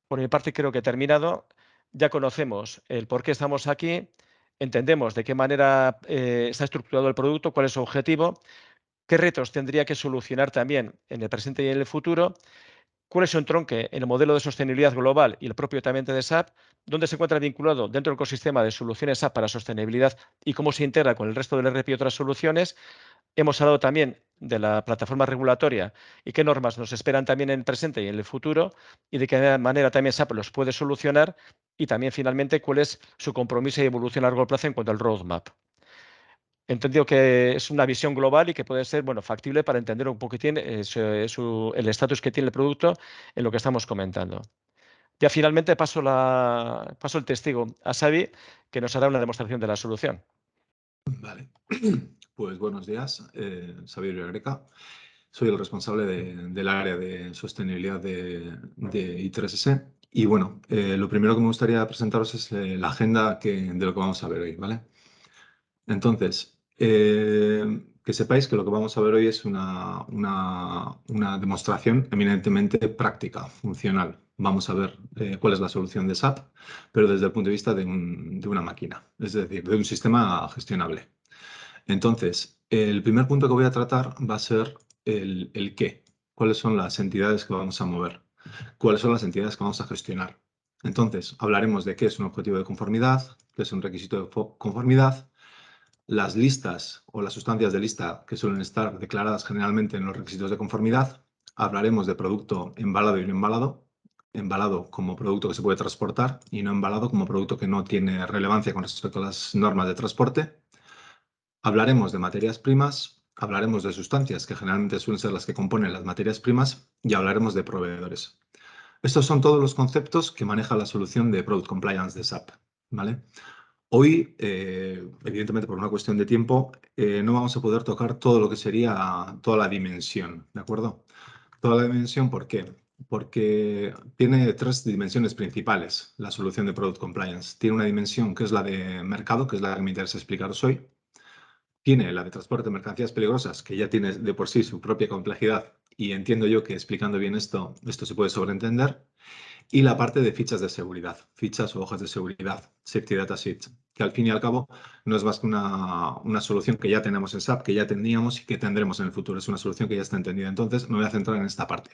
por mi parte creo que he terminado. Ya conocemos el por qué estamos aquí, entendemos de qué manera está estructurado el producto, cuál es su objetivo, qué retos tendría que solucionar también en el presente y en el futuro, cuál es su entronque en el modelo de sostenibilidad global y el propio también de SAP, dónde se encuentra vinculado dentro del ecosistema de soluciones SAP para sostenibilidad y cómo se integra con el resto del ERP y otras soluciones. Hemos hablado también de la plataforma regulatoria y qué normas nos esperan también en el presente y en el futuro y de qué manera también SAP los puede solucionar y también finalmente cuál es su compromiso y evolución a largo plazo en cuanto al roadmap. He entendido que es una visión global y que puede ser factible para entender un poquitín el estatus que tiene el producto en lo que estamos comentando. Ya finalmente paso el testigo a Xavi, que nos hará una demostración de la solución. Vale, pues buenos días, Xavier Villagreka. Soy el responsable del área de sostenibilidad de I3S. Y bueno, lo primero que me gustaría presentaros es la agenda de lo que vamos a ver hoy, ¿vale? Entonces, que sepáis que lo que vamos a ver hoy es una demostración eminentemente práctica, funcional. Vamos a ver cuál es la solución de SAP, pero desde el punto de vista de una máquina, es decir, de un sistema gestionable. Entonces, el primer punto que voy a tratar va a ser el qué. ¿Cuáles son las entidades que vamos a mover? ¿Cuáles son las entidades que vamos a gestionar? Entonces, hablaremos de qué es un objetivo de conformidad, qué es un requisito de conformidad, las listas o las sustancias de lista que suelen estar declaradas generalmente en los requisitos de conformidad. Hablaremos de producto embalado y no embalado. Embalado como producto que se puede transportar y no embalado como producto que no tiene relevancia con respecto a las normas de transporte. Hablaremos de materias primas, hablaremos de sustancias que generalmente suelen ser las que componen las materias primas y hablaremos de proveedores. Estos son todos los conceptos que maneja la solución de Product Compliance de SAP, ¿vale? Hoy, evidentemente por una cuestión de tiempo, no vamos a poder tocar todo lo que sería toda la dimensión, ¿de acuerdo? Toda la dimensión, ¿por qué? Porque tiene tres dimensiones principales la solución de Product Compliance. Tiene una dimensión que es la de mercado, que es la que me interesa explicaros hoy. Tiene la de transporte de mercancías peligrosas, que ya tiene de por sí su propia complejidad, y entiendo yo que explicando bien esto se puede sobreentender. Y la parte de fichas de seguridad, fichas o hojas de seguridad, Safety Data Sheets, que al fin y al cabo no es más que una solución que ya tenemos en SAP, que ya teníamos y que tendremos en el futuro. Es una solución que ya está entendida. Entonces, me voy a centrar en esta parte.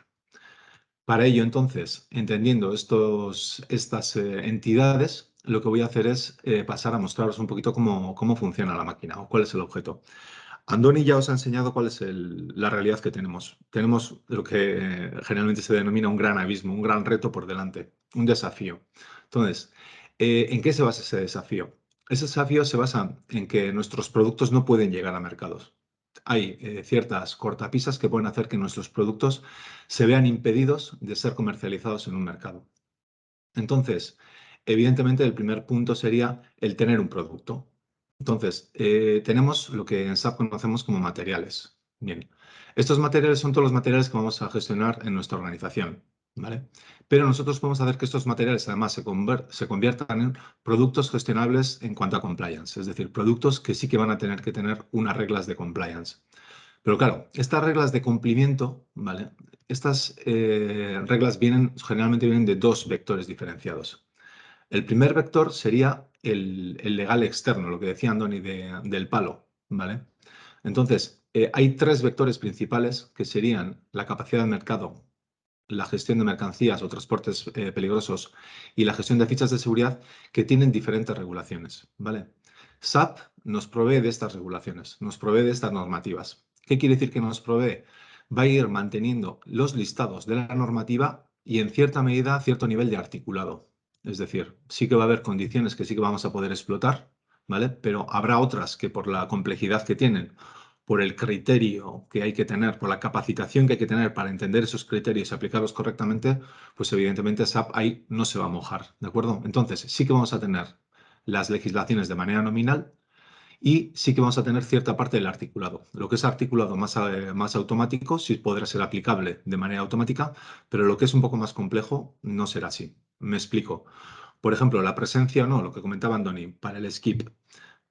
Para ello, entonces, entendiendo estas entidades, lo que voy a hacer es pasar a mostraros un poquito cómo funciona la máquina o cuál es el objeto. Andoni ya os ha enseñado cuál es la realidad que tenemos. Tenemos lo que generalmente se denomina un gran abismo, un gran reto por delante, un desafío. Entonces, ¿en qué se basa ese desafío? Ese desafío se basa en que nuestros productos no pueden llegar a mercados. Hay ciertas cortapisas que pueden hacer que nuestros productos se vean impedidos de ser comercializados en un mercado. Entonces, evidentemente, el primer punto sería el tener un producto. Entonces, tenemos lo que en SAP conocemos como materiales. Bien, estos materiales son todos los materiales que vamos a gestionar en nuestra organización, ¿vale? Pero nosotros podemos hacer que estos materiales además se conviertan en productos gestionables en cuanto a compliance, es decir, productos que sí que van a tener que tener unas reglas de compliance. Pero claro, estas reglas de cumplimiento, ¿vale? Estas reglas generalmente vienen de dos vectores diferenciados. El primer vector sería el legal externo, lo que decía Andoni del palo, ¿vale? Entonces, hay tres vectores principales que serían la capacidad de mercado, la gestión de mercancías o transportes peligrosos y la gestión de fichas de seguridad que tienen diferentes regulaciones, ¿vale? SAP nos provee de estas regulaciones, nos provee de estas normativas. ¿Qué quiere decir que nos provee? Va a ir manteniendo los listados de la normativa y en cierta medida cierto nivel de articulado. Es decir, sí que va a haber condiciones que sí que vamos a poder explotar, ¿vale? Pero habrá otras que por la complejidad que tienen, por el criterio que hay que tener, por la capacitación que hay que tener para entender esos criterios y aplicarlos correctamente, pues evidentemente SAP ahí no se va a mojar, ¿de acuerdo? Entonces, sí que vamos a tener las legislaciones de manera nominal y sí que vamos a tener cierta parte del articulado. Lo que es articulado más automático sí podrá ser aplicable de manera automática, pero lo que es un poco más complejo no será así. Me explico. Por ejemplo, la presencia o no, lo que comentaba Andoni, para el skip.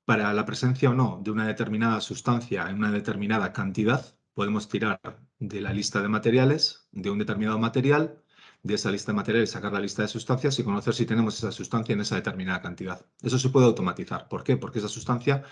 Para la presencia o no de una determinada sustancia en una determinada cantidad, podemos tirar de la lista de materiales, de un determinado material, de esa lista de materiales sacar la lista de sustancias y conocer si tenemos esa sustancia en esa determinada cantidad. Eso se puede automatizar. ¿Por qué? Porque esa sustancia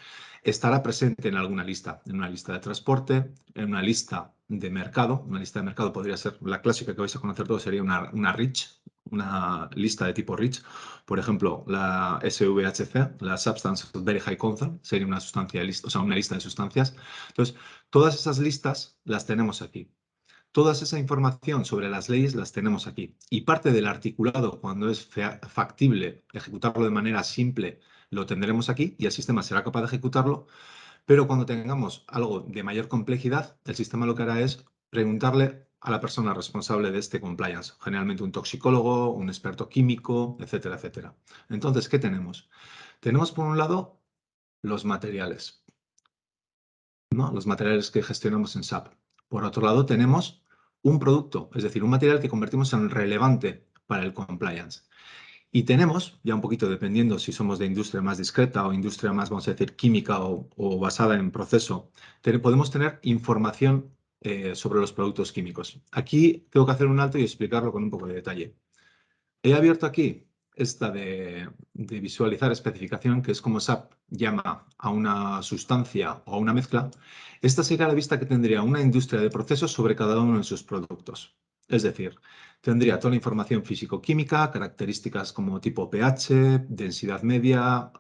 estará presente en alguna lista, en una lista de transporte, en una lista de mercado. Una lista de mercado podría ser la clásica que vais a conocer todos, sería una REACH, una lista de tipo REACH. Por ejemplo, la SVHC, la Substance of Very High Concern, sería una sustancia lista, o sea, una lista de sustancias. Entonces, todas esas listas las tenemos aquí. Toda esa información sobre las leyes las tenemos aquí. Y parte del articulado, cuando es factible ejecutarlo de manera simple, lo tendremos aquí y el sistema será capaz de ejecutarlo. Pero cuando tengamos algo de mayor complejidad, el sistema lo que hará es preguntarle a la persona responsable de este compliance, generalmente un toxicólogo, un experto químico, etcétera, etcétera. Entonces, ¿qué tenemos? Tenemos por un lado los materiales, ¿no? Los materiales que gestionamos en SAP. Por otro lado, tenemos un producto, es decir, un material que convertimos en relevante para el compliance. Y tenemos, ya un poquito dependiendo si somos de industria más discreta o industria más, vamos a decir, química o basada en proceso, podemos tener información sobre los productos químicos. Aquí tengo que hacer un alto y explicarlo con un poco de detalle. He abierto aquí esta de visualizar especificación, que es como SAP llama a una sustancia o a una mezcla. Esta sería la vista que tendría una industria de procesos sobre cada uno de sus productos. Es decir, tendría toda la información físico-química, características como tipo pH, densidad media,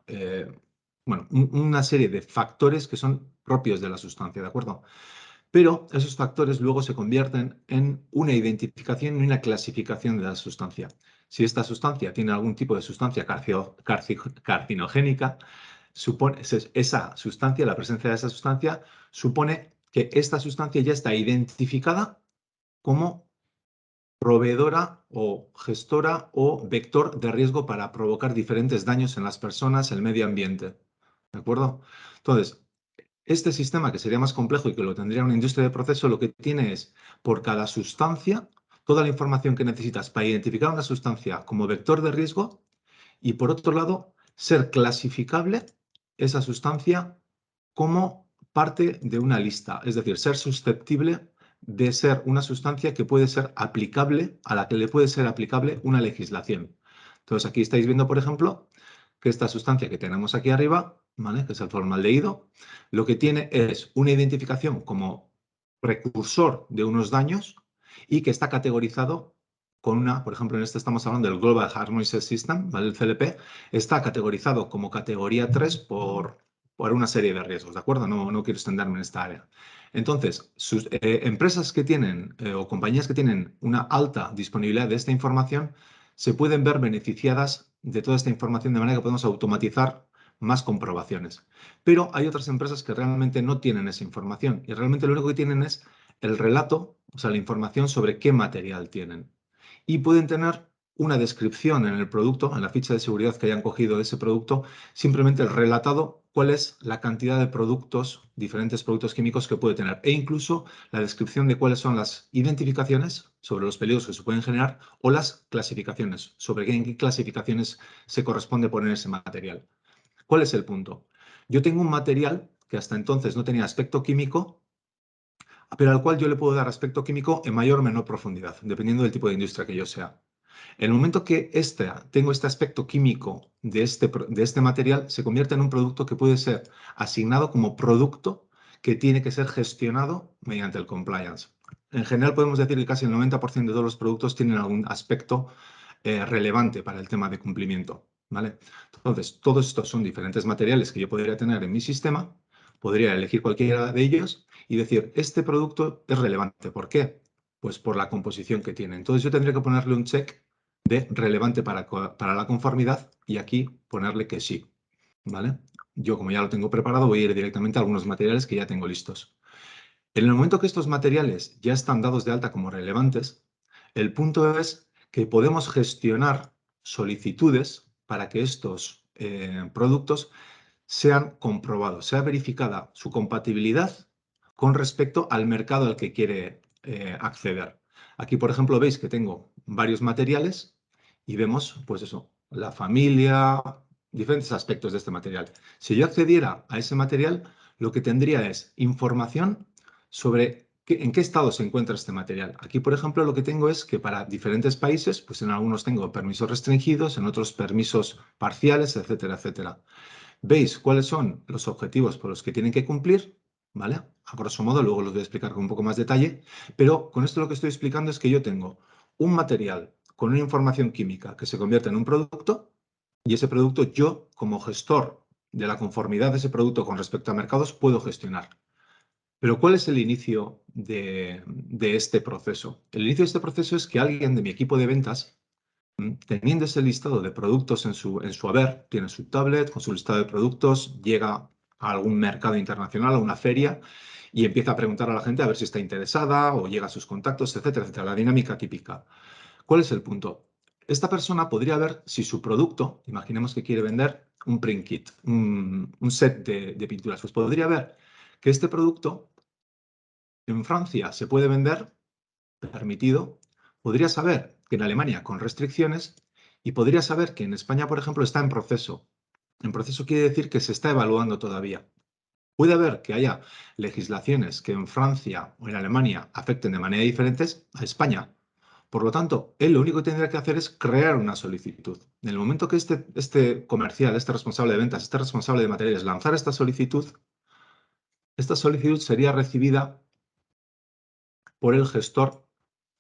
bueno, una serie de factores que son propios de la sustancia, ¿de acuerdo? Pero esos factores luego se convierten en una identificación y una clasificación de la sustancia. Si esta sustancia tiene algún tipo de sustancia carcinogénica, esa sustancia, la presencia de esa sustancia, supone que esta sustancia ya está identificada como proveedora o gestora o vector de riesgo para provocar diferentes daños en las personas, el medio ambiente. ¿De acuerdo? Entonces, este sistema, que sería más complejo y que lo tendría una industria de proceso, lo que tiene es, por cada sustancia, toda la información que necesitas para identificar una sustancia como vector de riesgo y, por otro lado, ser clasificable esa sustancia como parte de una lista, es decir, ser susceptible de ser una sustancia que puede ser aplicable, a la que le puede ser aplicable una legislación. Entonces, aquí estáis viendo, por ejemplo, que esta sustancia que tenemos aquí arriba, ¿vale?, que es el formaldehído, lo que tiene es una identificación como precursor de unos daños y que está categorizado con una, por ejemplo, en este estamos hablando del Global Harmonized System, ¿vale?, el CLP, está categorizado como categoría 3 por una serie de riesgos, ¿de acuerdo? No quiero extenderme en esta área. Entonces, empresas que tienen o compañías que tienen una alta disponibilidad de esta información se pueden ver beneficiadas de toda esta información de manera que podemos automatizar más comprobaciones. Pero hay otras empresas que realmente no tienen esa información y realmente lo único que tienen es el relato, o sea, la información sobre qué material tienen. Y pueden tener una descripción en el producto, en la ficha de seguridad que hayan cogido de ese producto, simplemente el relatado cuál es la cantidad de productos, diferentes productos químicos que puede tener, e incluso la descripción de cuáles son las identificaciones sobre los peligros que se pueden generar o las clasificaciones, sobre en qué clasificaciones se corresponde poner ese material. ¿Cuál es el punto? Yo tengo un material que hasta entonces no tenía aspecto químico, pero al cual yo le puedo dar aspecto químico en mayor o menor profundidad, dependiendo del tipo de industria que yo sea. En el momento que tengo este aspecto químico de este material, se convierte en un producto que puede ser asignado como producto que tiene que ser gestionado mediante el compliance. En general podemos decir que casi el 90% de todos los productos tienen algún aspecto relevante para el tema de cumplimiento, ¿vale? Entonces, todos estos son diferentes materiales que yo podría tener en mi sistema, podría elegir cualquiera de ellos y decir, este producto es relevante. ¿Por qué? Pues por la composición que tiene. Entonces yo tendría que ponerle un check de relevante para la conformidad y aquí ponerle que sí, ¿vale? Yo, como ya lo tengo preparado, voy a ir directamente a algunos materiales que ya tengo listos. En el momento que estos materiales ya están dados de alta como relevantes, el punto es que podemos gestionar solicitudes para que estos productos sean comprobados, sea verificada su compatibilidad con respecto al mercado al que quiere acceder. Aquí, por ejemplo, veis que tengo varios materiales y vemos, pues eso, la familia, diferentes aspectos de este material. Si yo accediera a ese material, lo que tendría es información sobre en qué estado se encuentra este material. Aquí, por ejemplo, lo que tengo es que para diferentes países, pues en algunos tengo permisos restringidos, en otros permisos parciales, etcétera, etcétera. Veis cuáles son los objetivos por los que tienen que cumplir, ¿vale? a grosso modo, luego los voy a explicar con un poco más detalle, pero con esto lo que estoy explicando es que yo tengo un material con una información química que se convierte en un producto y ese producto yo, como gestor de la conformidad de ese producto con respecto a mercados, puedo gestionar. Pero ¿cuál es el inicio de este proceso? El inicio de este proceso es que alguien de mi equipo de ventas, teniendo ese listado de productos en su haber, tiene su tablet con su listado de productos, llega a algún mercado internacional, a una feria, y empieza a preguntar a la gente a ver si está interesada o llega a sus contactos, etcétera, etcétera. La dinámica típica. ¿Cuál es el punto? Esta persona podría ver si su producto, imaginemos que quiere vender un print kit, un set de pinturas, pues podría ver que este producto en Francia se puede vender, permitido, podría saber que en Alemania con restricciones y podría saber que en España, por ejemplo, está en proceso. En proceso quiere decir que se está evaluando todavía. Puede haber que haya legislaciones que en Francia o en Alemania afecten de manera diferente a España. Por lo tanto, él lo único que tendría que hacer es crear una solicitud. En el momento que este comercial, este responsable de ventas, este responsable de materiales lanzara esta solicitud sería recibida por el gestor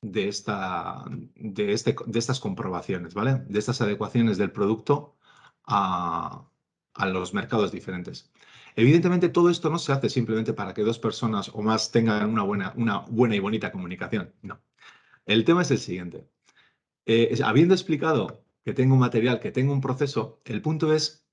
de estas comprobaciones, ¿vale? De estas adecuaciones del producto a los mercados diferentes. Evidentemente, todo esto no se hace simplemente para que dos personas o más tengan una buena y bonita comunicación. No. El tema es el siguiente. Habiendo explicado que tengo un material, que tengo un proceso, el punto es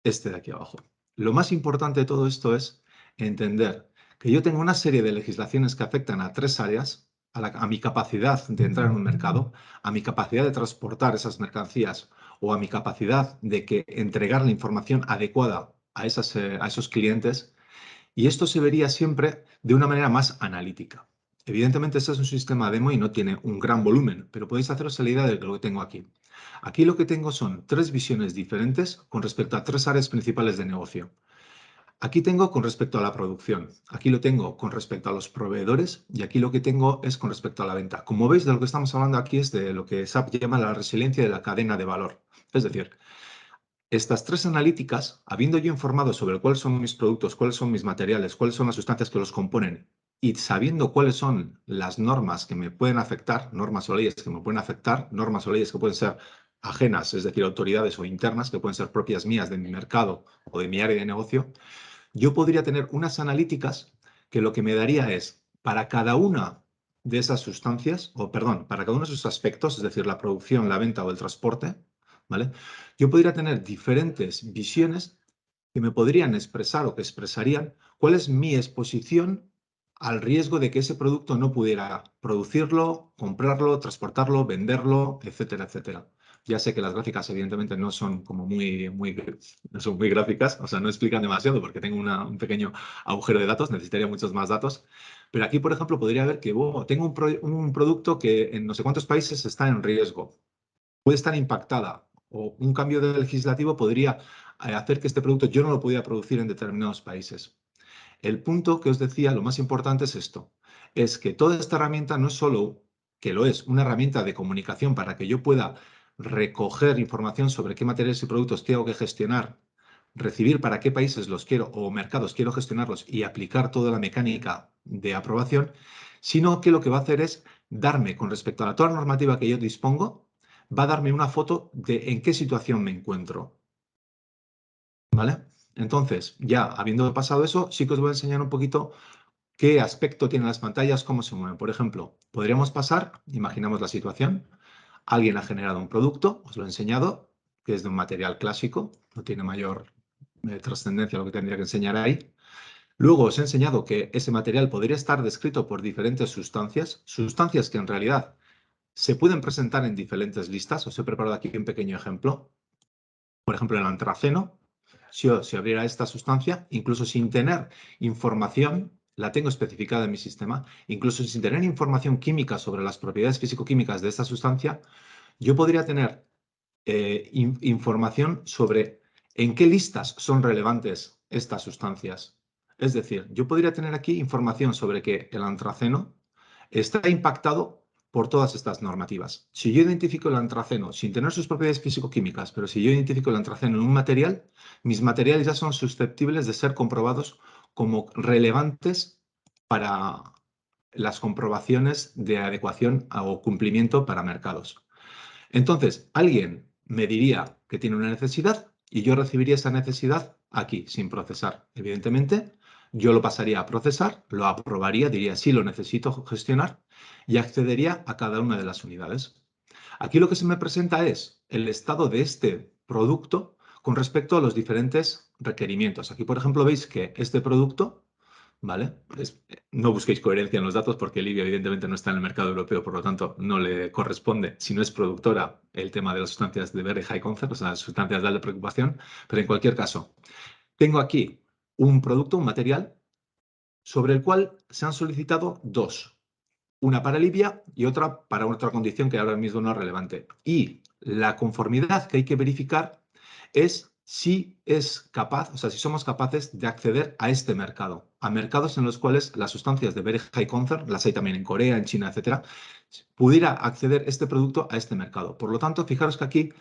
este de aquí abajo. Lo más importante de todo esto es entender que yo tengo una serie de legislaciones que afectan a tres áreas, a mi capacidad de entrar en un mercado, a mi capacidad de transportar esas mercancías o a mi capacidad de entregar la información adecuada a esos clientes. Y esto se vería siempre de una manera más analítica. Evidentemente, este es un sistema demo y no tiene un gran volumen, pero podéis haceros la idea de lo que tengo aquí. Aquí lo que tengo son tres visiones diferentes con respecto a tres áreas principales de negocio. Aquí tengo con respecto a la producción, aquí lo tengo con respecto a los proveedores y aquí lo que tengo es con respecto a la venta. Como veis, de lo que estamos hablando aquí es de lo que SAP llama la resiliencia de la cadena de valor. Es decir, estas tres analíticas, habiendo yo informado sobre cuáles son mis productos, cuáles son mis materiales, cuáles son las sustancias que los componen y sabiendo cuáles son las normas que me pueden afectar, normas o leyes que me pueden afectar, normas o leyes que pueden ser ajenas, es decir, autoridades o internas que pueden ser propias mías de mi mercado o de mi área de negocio, yo podría tener unas analíticas que lo que me daría es para cada una de esas sustancias, o perdón, para cada uno de esos aspectos, es decir, la producción, la venta o el transporte, ¿vale? Yo podría tener diferentes visiones que me podrían expresar o que expresarían cuál es mi exposición al riesgo de que ese producto no pudiera producirlo, comprarlo, transportarlo, venderlo, etcétera, etcétera. Ya sé que las gráficas evidentemente no son como no son muy gráficas, o sea, no explican demasiado porque tengo un pequeño agujero de datos, necesitaría muchos más datos. Pero aquí, por ejemplo, podría ver que tengo un producto que en no sé cuántos países está en riesgo, puede estar impactada o un cambio de legislativo podría hacer que este producto yo no lo pudiera producir en determinados países. El punto que os decía, lo más importante es esto, es que toda esta herramienta no es solo que lo es, una herramienta de comunicación para que yo pueda recoger información sobre qué materiales y productos tengo que gestionar, recibir para qué países los quiero o mercados quiero gestionarlos y aplicar toda la mecánica de aprobación, sino que lo que va a hacer es darme, con respecto a toda la normativa que yo dispongo, va a darme una foto de en qué situación me encuentro. ¿Vale? Entonces, ya habiendo pasado eso, sí que os voy a enseñar un poquito qué aspecto tienen las pantallas, cómo se mueven. Por ejemplo, podríamos pasar, imaginamos la situación, alguien ha generado un producto, os lo he enseñado, que es de un material clásico, no tiene mayor trascendencia lo que tendría que enseñar ahí. Luego os he enseñado que ese material podría estar descrito por diferentes sustancias, sustancias que en realidad se pueden presentar en diferentes listas. Os he preparado aquí un pequeño ejemplo. Por ejemplo, el antraceno, si abriera esta sustancia, incluso sin tener información, la tengo especificada en mi sistema, incluso sin tener información química sobre las propiedades físico-químicas de esta sustancia, yo podría tener información sobre en qué listas son relevantes estas sustancias. Es decir, yo podría tener aquí información sobre que el antraceno está impactado por todas estas normativas. Si yo identifico el antraceno sin tener sus propiedades físico-químicas, pero si yo identifico el antraceno en un material, mis materiales ya son susceptibles de ser comprobados como relevantes para las comprobaciones de adecuación o cumplimiento para mercados. Entonces, alguien me diría que tiene una necesidad y yo recibiría esa necesidad aquí, sin procesar. Evidentemente, yo lo pasaría a procesar, lo aprobaría, diría sí, lo necesito gestionar y accedería a cada una de las unidades. Aquí lo que se me presenta es el estado de este producto con respecto a los diferentes requerimientos. Aquí, por ejemplo, veis que este producto, ¿vale? No busquéis coherencia en los datos porque Libia evidentemente no está en el mercado europeo, por lo tanto no le corresponde, si no es productora, el tema de las sustancias de very high concern, o sea, las sustancias de alta preocupación, pero en cualquier caso, tengo aquí un producto, un material, sobre el cual se han solicitado dos. Una para Libia y otra para otra condición que ahora mismo no es relevante. Y la conformidad que hay que verificar es si es capaz, o sea, si somos capaces de acceder a este mercado, a mercados en los cuales las sustancias de very high concern, las hay también en Corea, en China, etcétera, pudiera acceder este producto a este mercado. Por lo tanto, fijaros que aquí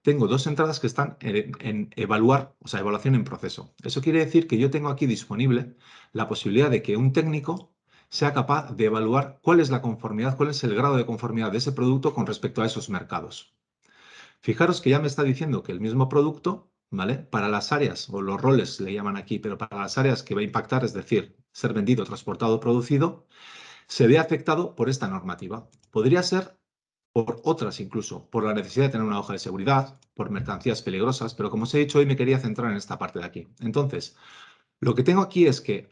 tengo dos entradas que están en evaluar, o sea, evaluación en proceso. Eso quiere decir que yo tengo aquí disponible la posibilidad de que un técnico sea capaz de evaluar cuál es la conformidad, cuál es el grado de conformidad de ese producto con respecto a esos mercados. Fijaros que ya me está diciendo que el mismo producto, ¿vale? Para las áreas, o los roles le llaman aquí, pero para las áreas que va a impactar, es decir, ser vendido, transportado, producido, se ve afectado por esta normativa. Podría ser por otras incluso, por la necesidad de tener una hoja de seguridad, por mercancías peligrosas, pero como os he dicho, hoy me quería centrar en esta parte de aquí. Entonces, lo que tengo aquí es que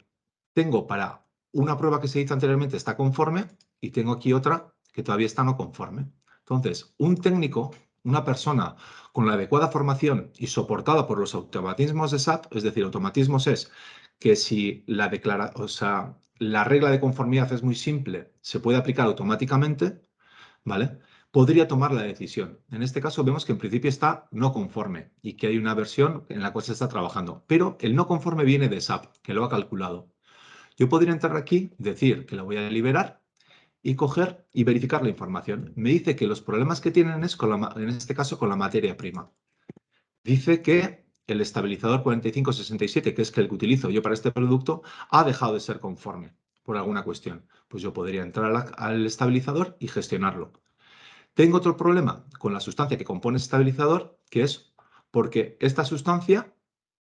tengo para una prueba que se hizo anteriormente está conforme y tengo aquí otra que todavía está no conforme. Entonces, un técnico, una persona con la adecuada formación y soportada por los automatismos de SAP, es decir, automatismos es que si o sea, la regla de conformidad es muy simple, se puede aplicar automáticamente, ¿vale? Podría tomar la decisión. En este caso vemos que en principio está no conforme y que hay una versión en la cual se está trabajando, pero el no conforme viene de SAP, que lo ha calculado. Yo podría entrar aquí, decir que la voy a liberar y coger y verificar la información. Me dice que los problemas que tienen es, en este caso, con la materia prima. Dice que el estabilizador 4567, que es el que utilizo yo para este producto, ha dejado de ser conforme por alguna cuestión. Pues yo podría entrar al estabilizador y gestionarlo. Tengo otro problema con la sustancia que compone ese estabilizador, que es porque esta sustancia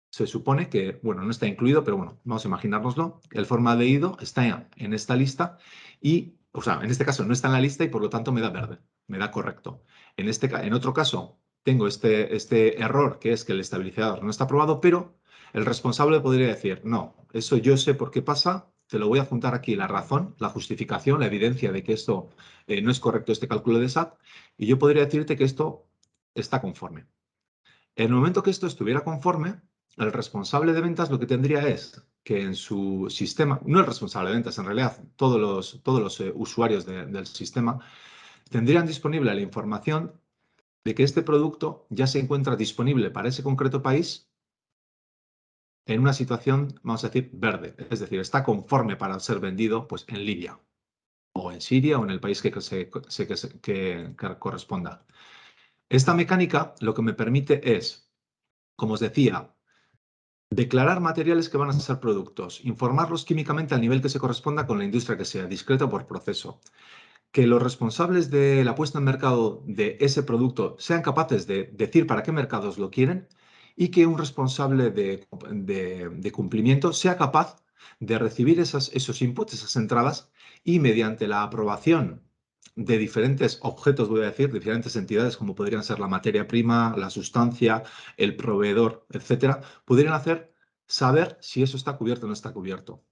se supone que, bueno, no está incluido, pero bueno, vamos a imaginárnoslo. El formaldehído está en esta lista y, o sea, en este caso no está en la lista y por lo tanto me da verde, me da correcto. En otro caso, tengo este error que es que el estabilizador no está aprobado, pero el responsable podría decir, no, eso yo sé por qué pasa, te lo voy a juntar aquí la razón, la justificación, la evidencia de que esto no es correcto, este cálculo de SAT, y yo podría decirte que esto está conforme. En el momento que esto estuviera conforme, el responsable de ventas lo que tendría es que en su sistema, no el responsable de ventas, en realidad todos los usuarios del sistema, tendrían disponible la información de que este producto ya se encuentra disponible para ese concreto país en una situación, vamos a decir, verde. Es decir, está conforme para ser vendido pues, en Libia o en Siria o en el país que corresponda. Esta mecánica lo que me permite es, como os decía, declarar materiales que van a ser productos, informarlos químicamente al nivel que se corresponda con la industria que sea, discreto o por proceso. Que los responsables de la puesta en mercado de ese producto sean capaces de decir para qué mercados lo quieren y que un responsable de cumplimiento sea capaz de recibir esos inputs, esas entradas y mediante la aprobación de diferentes objetos, voy a decir, de diferentes entidades como podrían ser la materia prima, la sustancia, el proveedor, etcétera, pudieran hacer saber si eso está cubierto o no está cubierto.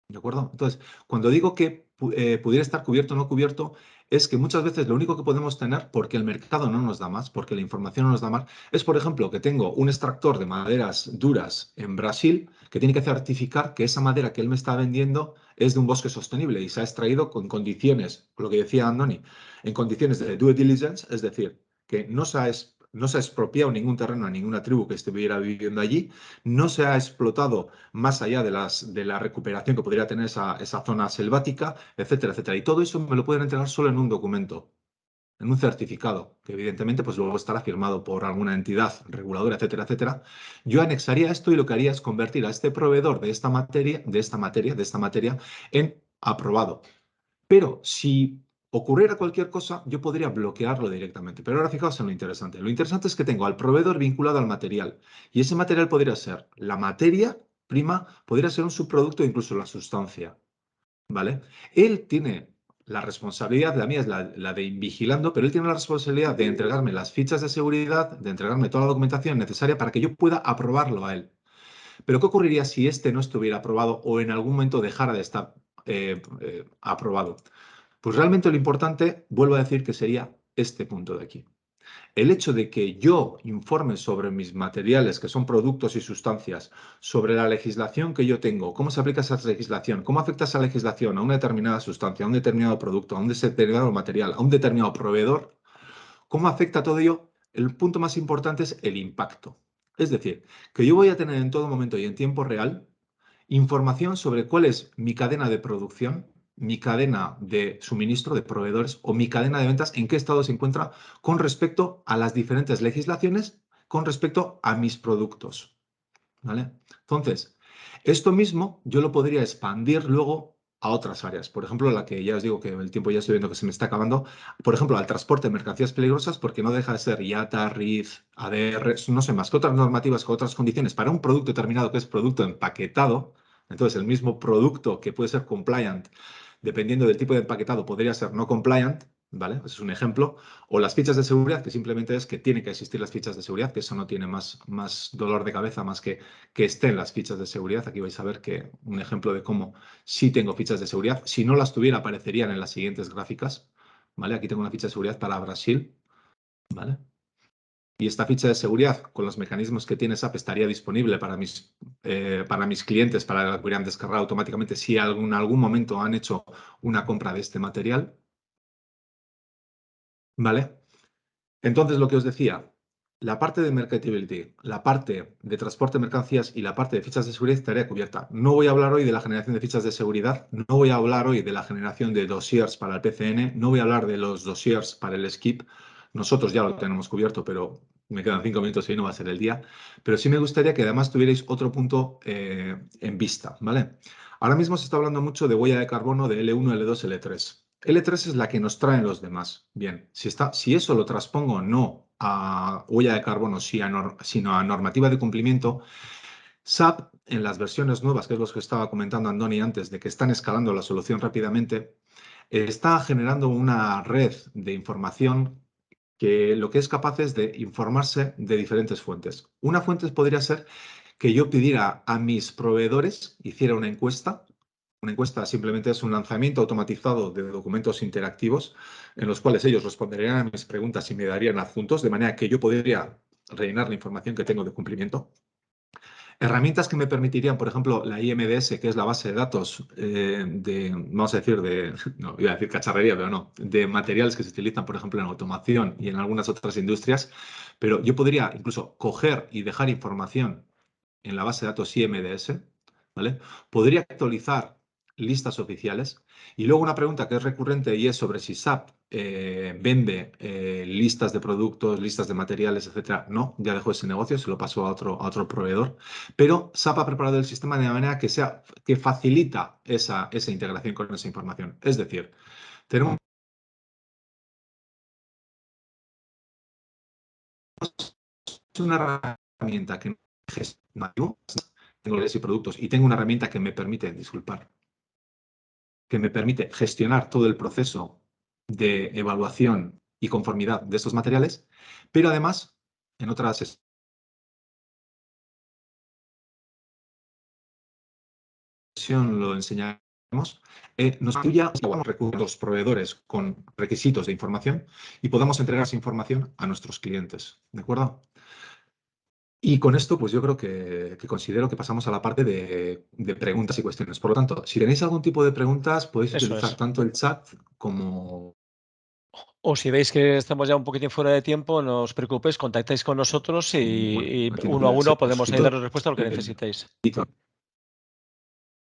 ¿De acuerdo? Entonces, cuando digo que pudiera estar cubierto o no cubierto, es que muchas veces lo único que podemos tener, porque el mercado no nos da más, porque la información no nos da más, es, por ejemplo, que tengo un extractor de maderas duras en Brasil que tiene que certificar que esa madera que él me está vendiendo es de un bosque sostenible y se ha extraído con condiciones, lo que decía Andoni, en condiciones de due diligence, es decir, que no se ha expropiado ningún terreno a ninguna tribu que estuviera viviendo allí, no se ha explotado más allá de la recuperación que podría tener esa zona selvática, etcétera, etcétera. Y todo eso me lo pueden entregar solo en un documento. en un certificado, que evidentemente pues luego estará firmado por alguna entidad reguladora, etcétera, etcétera, yo anexaría esto y lo que haría es convertir a este proveedor de esta materia en aprobado. Pero si ocurriera cualquier cosa, yo podría bloquearlo directamente. Pero ahora fijaos en lo interesante. Lo interesante es que tengo al proveedor vinculado al material. Y ese material podría ser la materia prima, podría ser un subproducto o incluso la sustancia. ¿Vale? Él tiene la responsabilidad, la mía es la de ir vigilando, pero él tiene la responsabilidad de entregarme las fichas de seguridad, de entregarme toda la documentación necesaria para que yo pueda aprobarlo a él. Pero ¿qué ocurriría si este no estuviera aprobado o en algún momento dejara de estar aprobado? Pues realmente lo importante, vuelvo a decir, que sería este punto de aquí. El hecho de que yo informe sobre mis materiales, que son productos y sustancias, sobre la legislación que yo tengo, cómo se aplica esa legislación, cómo afecta esa legislación a una determinada sustancia, a un determinado producto, a un determinado material, a un determinado proveedor, cómo afecta todo ello, el punto más importante es el impacto. Es decir, que yo voy a tener en todo momento y en tiempo real información sobre cuál es mi cadena de producción, mi cadena de suministro de proveedores o mi cadena de ventas, en qué estado se encuentra con respecto a las diferentes legislaciones, con respecto a mis productos. ¿Vale? Entonces, esto mismo yo lo podría expandir luego a otras áreas. Por ejemplo, la que ya os digo que el tiempo ya estoy viendo que se me está acabando. Por ejemplo, al transporte de mercancías peligrosas, porque no deja de ser IATA, RIF, ADR, no sé más que otras normativas, que otras condiciones para un producto determinado que es producto empaquetado. Entonces, el mismo producto que puede ser compliant, dependiendo del tipo de empaquetado, podría ser no compliant. ¿Vale? Ese es un ejemplo. O las fichas de seguridad, que simplemente es que tienen que existir las fichas de seguridad, que eso no tiene más dolor de cabeza más que estén las fichas de seguridad. Aquí vais a ver que un ejemplo de cómo sí tengo fichas de seguridad. Si no las tuviera, aparecerían en las siguientes gráficas. ¿Vale? Aquí tengo una ficha de seguridad para Brasil. ¿Vale? Y esta ficha de seguridad, con los mecanismos que tiene SAP, estaría disponible para mis clientes, para que la pudieran descargar automáticamente si en algún momento han hecho una compra de este material. ¿Vale? Entonces, lo que os decía, la parte de marketability, la parte de transporte de mercancías y la parte de fichas de seguridad estaría cubierta. No voy a hablar hoy de la generación de fichas de seguridad, no voy a hablar hoy de la generación de dossiers para el PCN, no voy a hablar de los dossiers para el SKIP. Nosotros ya lo tenemos cubierto, pero me quedan 5 minutos y hoy no va a ser el día. Pero sí me gustaría que además tuvierais otro punto en vista, ¿vale? Ahora mismo se está hablando mucho de huella de carbono de L1, L2, L3. L3 es la que nos traen los demás. Bien, si eso lo transpongo no a huella de carbono, sino a normativa de cumplimiento, SAP en las versiones nuevas, que es lo que estaba comentando Andoni antes, de que están escalando la solución rápidamente, está generando una red de información que lo que es capaz es de informarse de diferentes fuentes. Una fuente podría ser que yo pidiera a mis proveedores, hiciera una encuesta. Una encuesta simplemente es un lanzamiento automatizado de documentos interactivos en los cuales ellos responderían a mis preguntas y me darían adjuntos, de manera que yo podría rellenar la información que tengo de cumplimiento. Herramientas que me permitirían, por ejemplo, la IMDS, que es la base de datos vamos a decir, no iba a decir cacharrería, pero no, de materiales que se utilizan, por ejemplo, en automoción y en algunas otras industrias, pero yo podría incluso coger y dejar información en la base de datos IMDS, ¿vale? Podría actualizar listas oficiales. Y luego una pregunta que es recurrente y es sobre si SAP vende listas de productos, listas de materiales, etcétera. No, ya dejó ese negocio, se lo pasó a otro proveedor. Pero SAP ha preparado el sistema de manera que facilita esa integración con esa información. Es decir, tenemos una herramienta que gestiona, tengo leyes y productos y tengo una herramienta que me permite, disculpar, que me permite gestionar todo el proceso de evaluación y conformidad de estos materiales, pero además, en otras sesión lo enseñaremos, nos incluya los proveedores con requisitos de información y podamos entregar esa información a nuestros clientes, ¿de acuerdo? Y con esto, pues yo creo que considero que pasamos a la parte de preguntas y cuestiones. Por lo tanto, si tenéis algún tipo de preguntas, podéis Eso utilizar es. tanto el chat como... O si veis que estamos ya un poquitín fuera de tiempo, no os preocupéis, contactáis con nosotros Bueno, y entiendo uno que a debe uno ser podemos ahí escritor. daros respuesta a lo que necesitéis.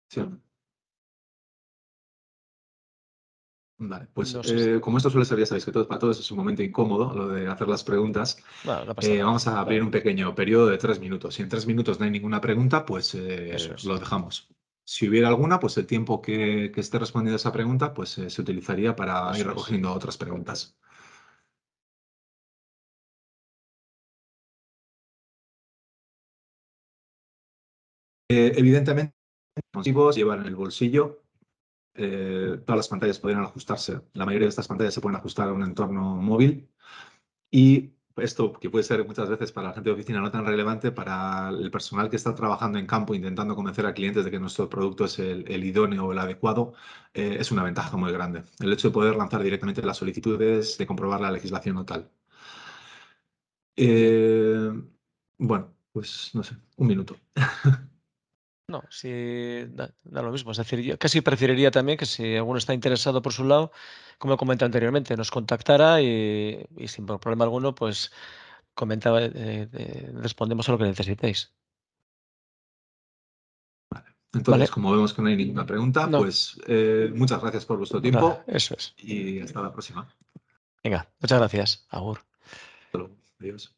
Sí. Vale, pues No sé si... como esto suele ser, ya sabéis que para todos es un momento incómodo, lo de hacer las preguntas, Bueno, no pasa nada. vamos a abrir un pequeño periodo de 3 minutos. Si en 3 minutos no hay ninguna pregunta, pues Eso es. lo dejamos. Si hubiera alguna, pues el tiempo que esté respondiendo a esa pregunta, pues se utilizaría para ir Eso es. recogiendo otras preguntas. Evidentemente, los dispositivos llevan en el bolsillo. Todas las pantallas podrían ajustarse. La mayoría de estas pantallas se pueden ajustar a un entorno móvil. Y esto, que puede ser muchas veces para la gente de oficina no tan relevante, para el personal que está trabajando en campo intentando convencer a clientes de que nuestro producto es el idóneo o el adecuado, es una ventaja muy grande. El hecho de poder lanzar directamente las solicitudes, de comprobar la legislación o tal. Eh, bueno, pues no sé, un minuto. No, sí, da lo mismo. Es decir, yo casi preferiría también que si alguno está interesado por su lado, como comenté anteriormente, nos contactara y sin problema alguno, pues comentaba, respondemos a lo que necesitéis. Entonces, ¿Vale? como vemos que no hay ninguna pregunta, No, pues muchas gracias por vuestro pues nada, tiempo eso es. y hasta la próxima. Venga, muchas gracias. Agur. Hasta luego. Adiós.